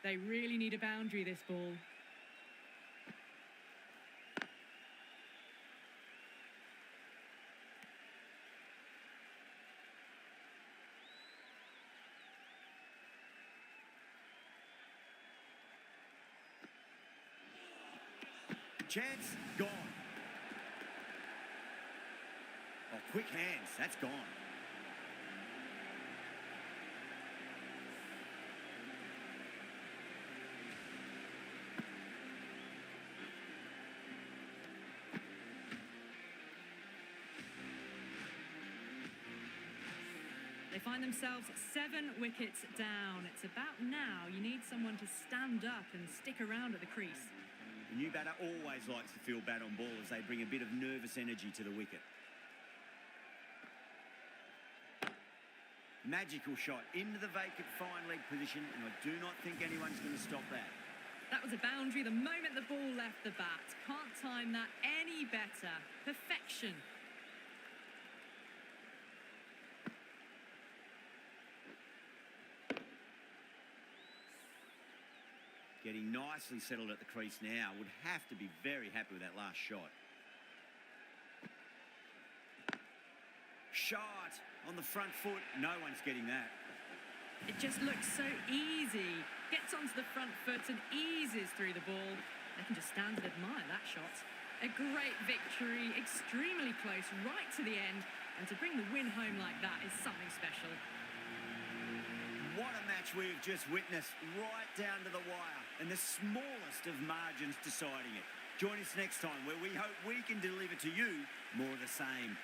They really need a boundary, this ball. Chance, gone. Oh, quick hands, that's gone. They find themselves 7 wickets down. It's about now. You need someone to stand up and stick around at the crease. The new batter always likes to feel bat on ball as they bring a bit of nervous energy to the wicket. Magical shot into the vacant fine leg position, and I do not think anyone's going to stop that. That was a boundary the moment the ball left the bat. Can't time that any better. Perfection. Getting nicely settled at the crease now. Would have to be very happy with that last shot. Shot on the front foot. No one's getting that. It just looks so easy. Gets onto the front foot and eases through the ball. They can just stand and admire that shot. A great victory, extremely close, right to the end. And to bring the win home like that is something special. What a match we've just witnessed, right down to the wire, and the smallest of margins deciding it. Join us next time where we hope we can deliver to you more of the same.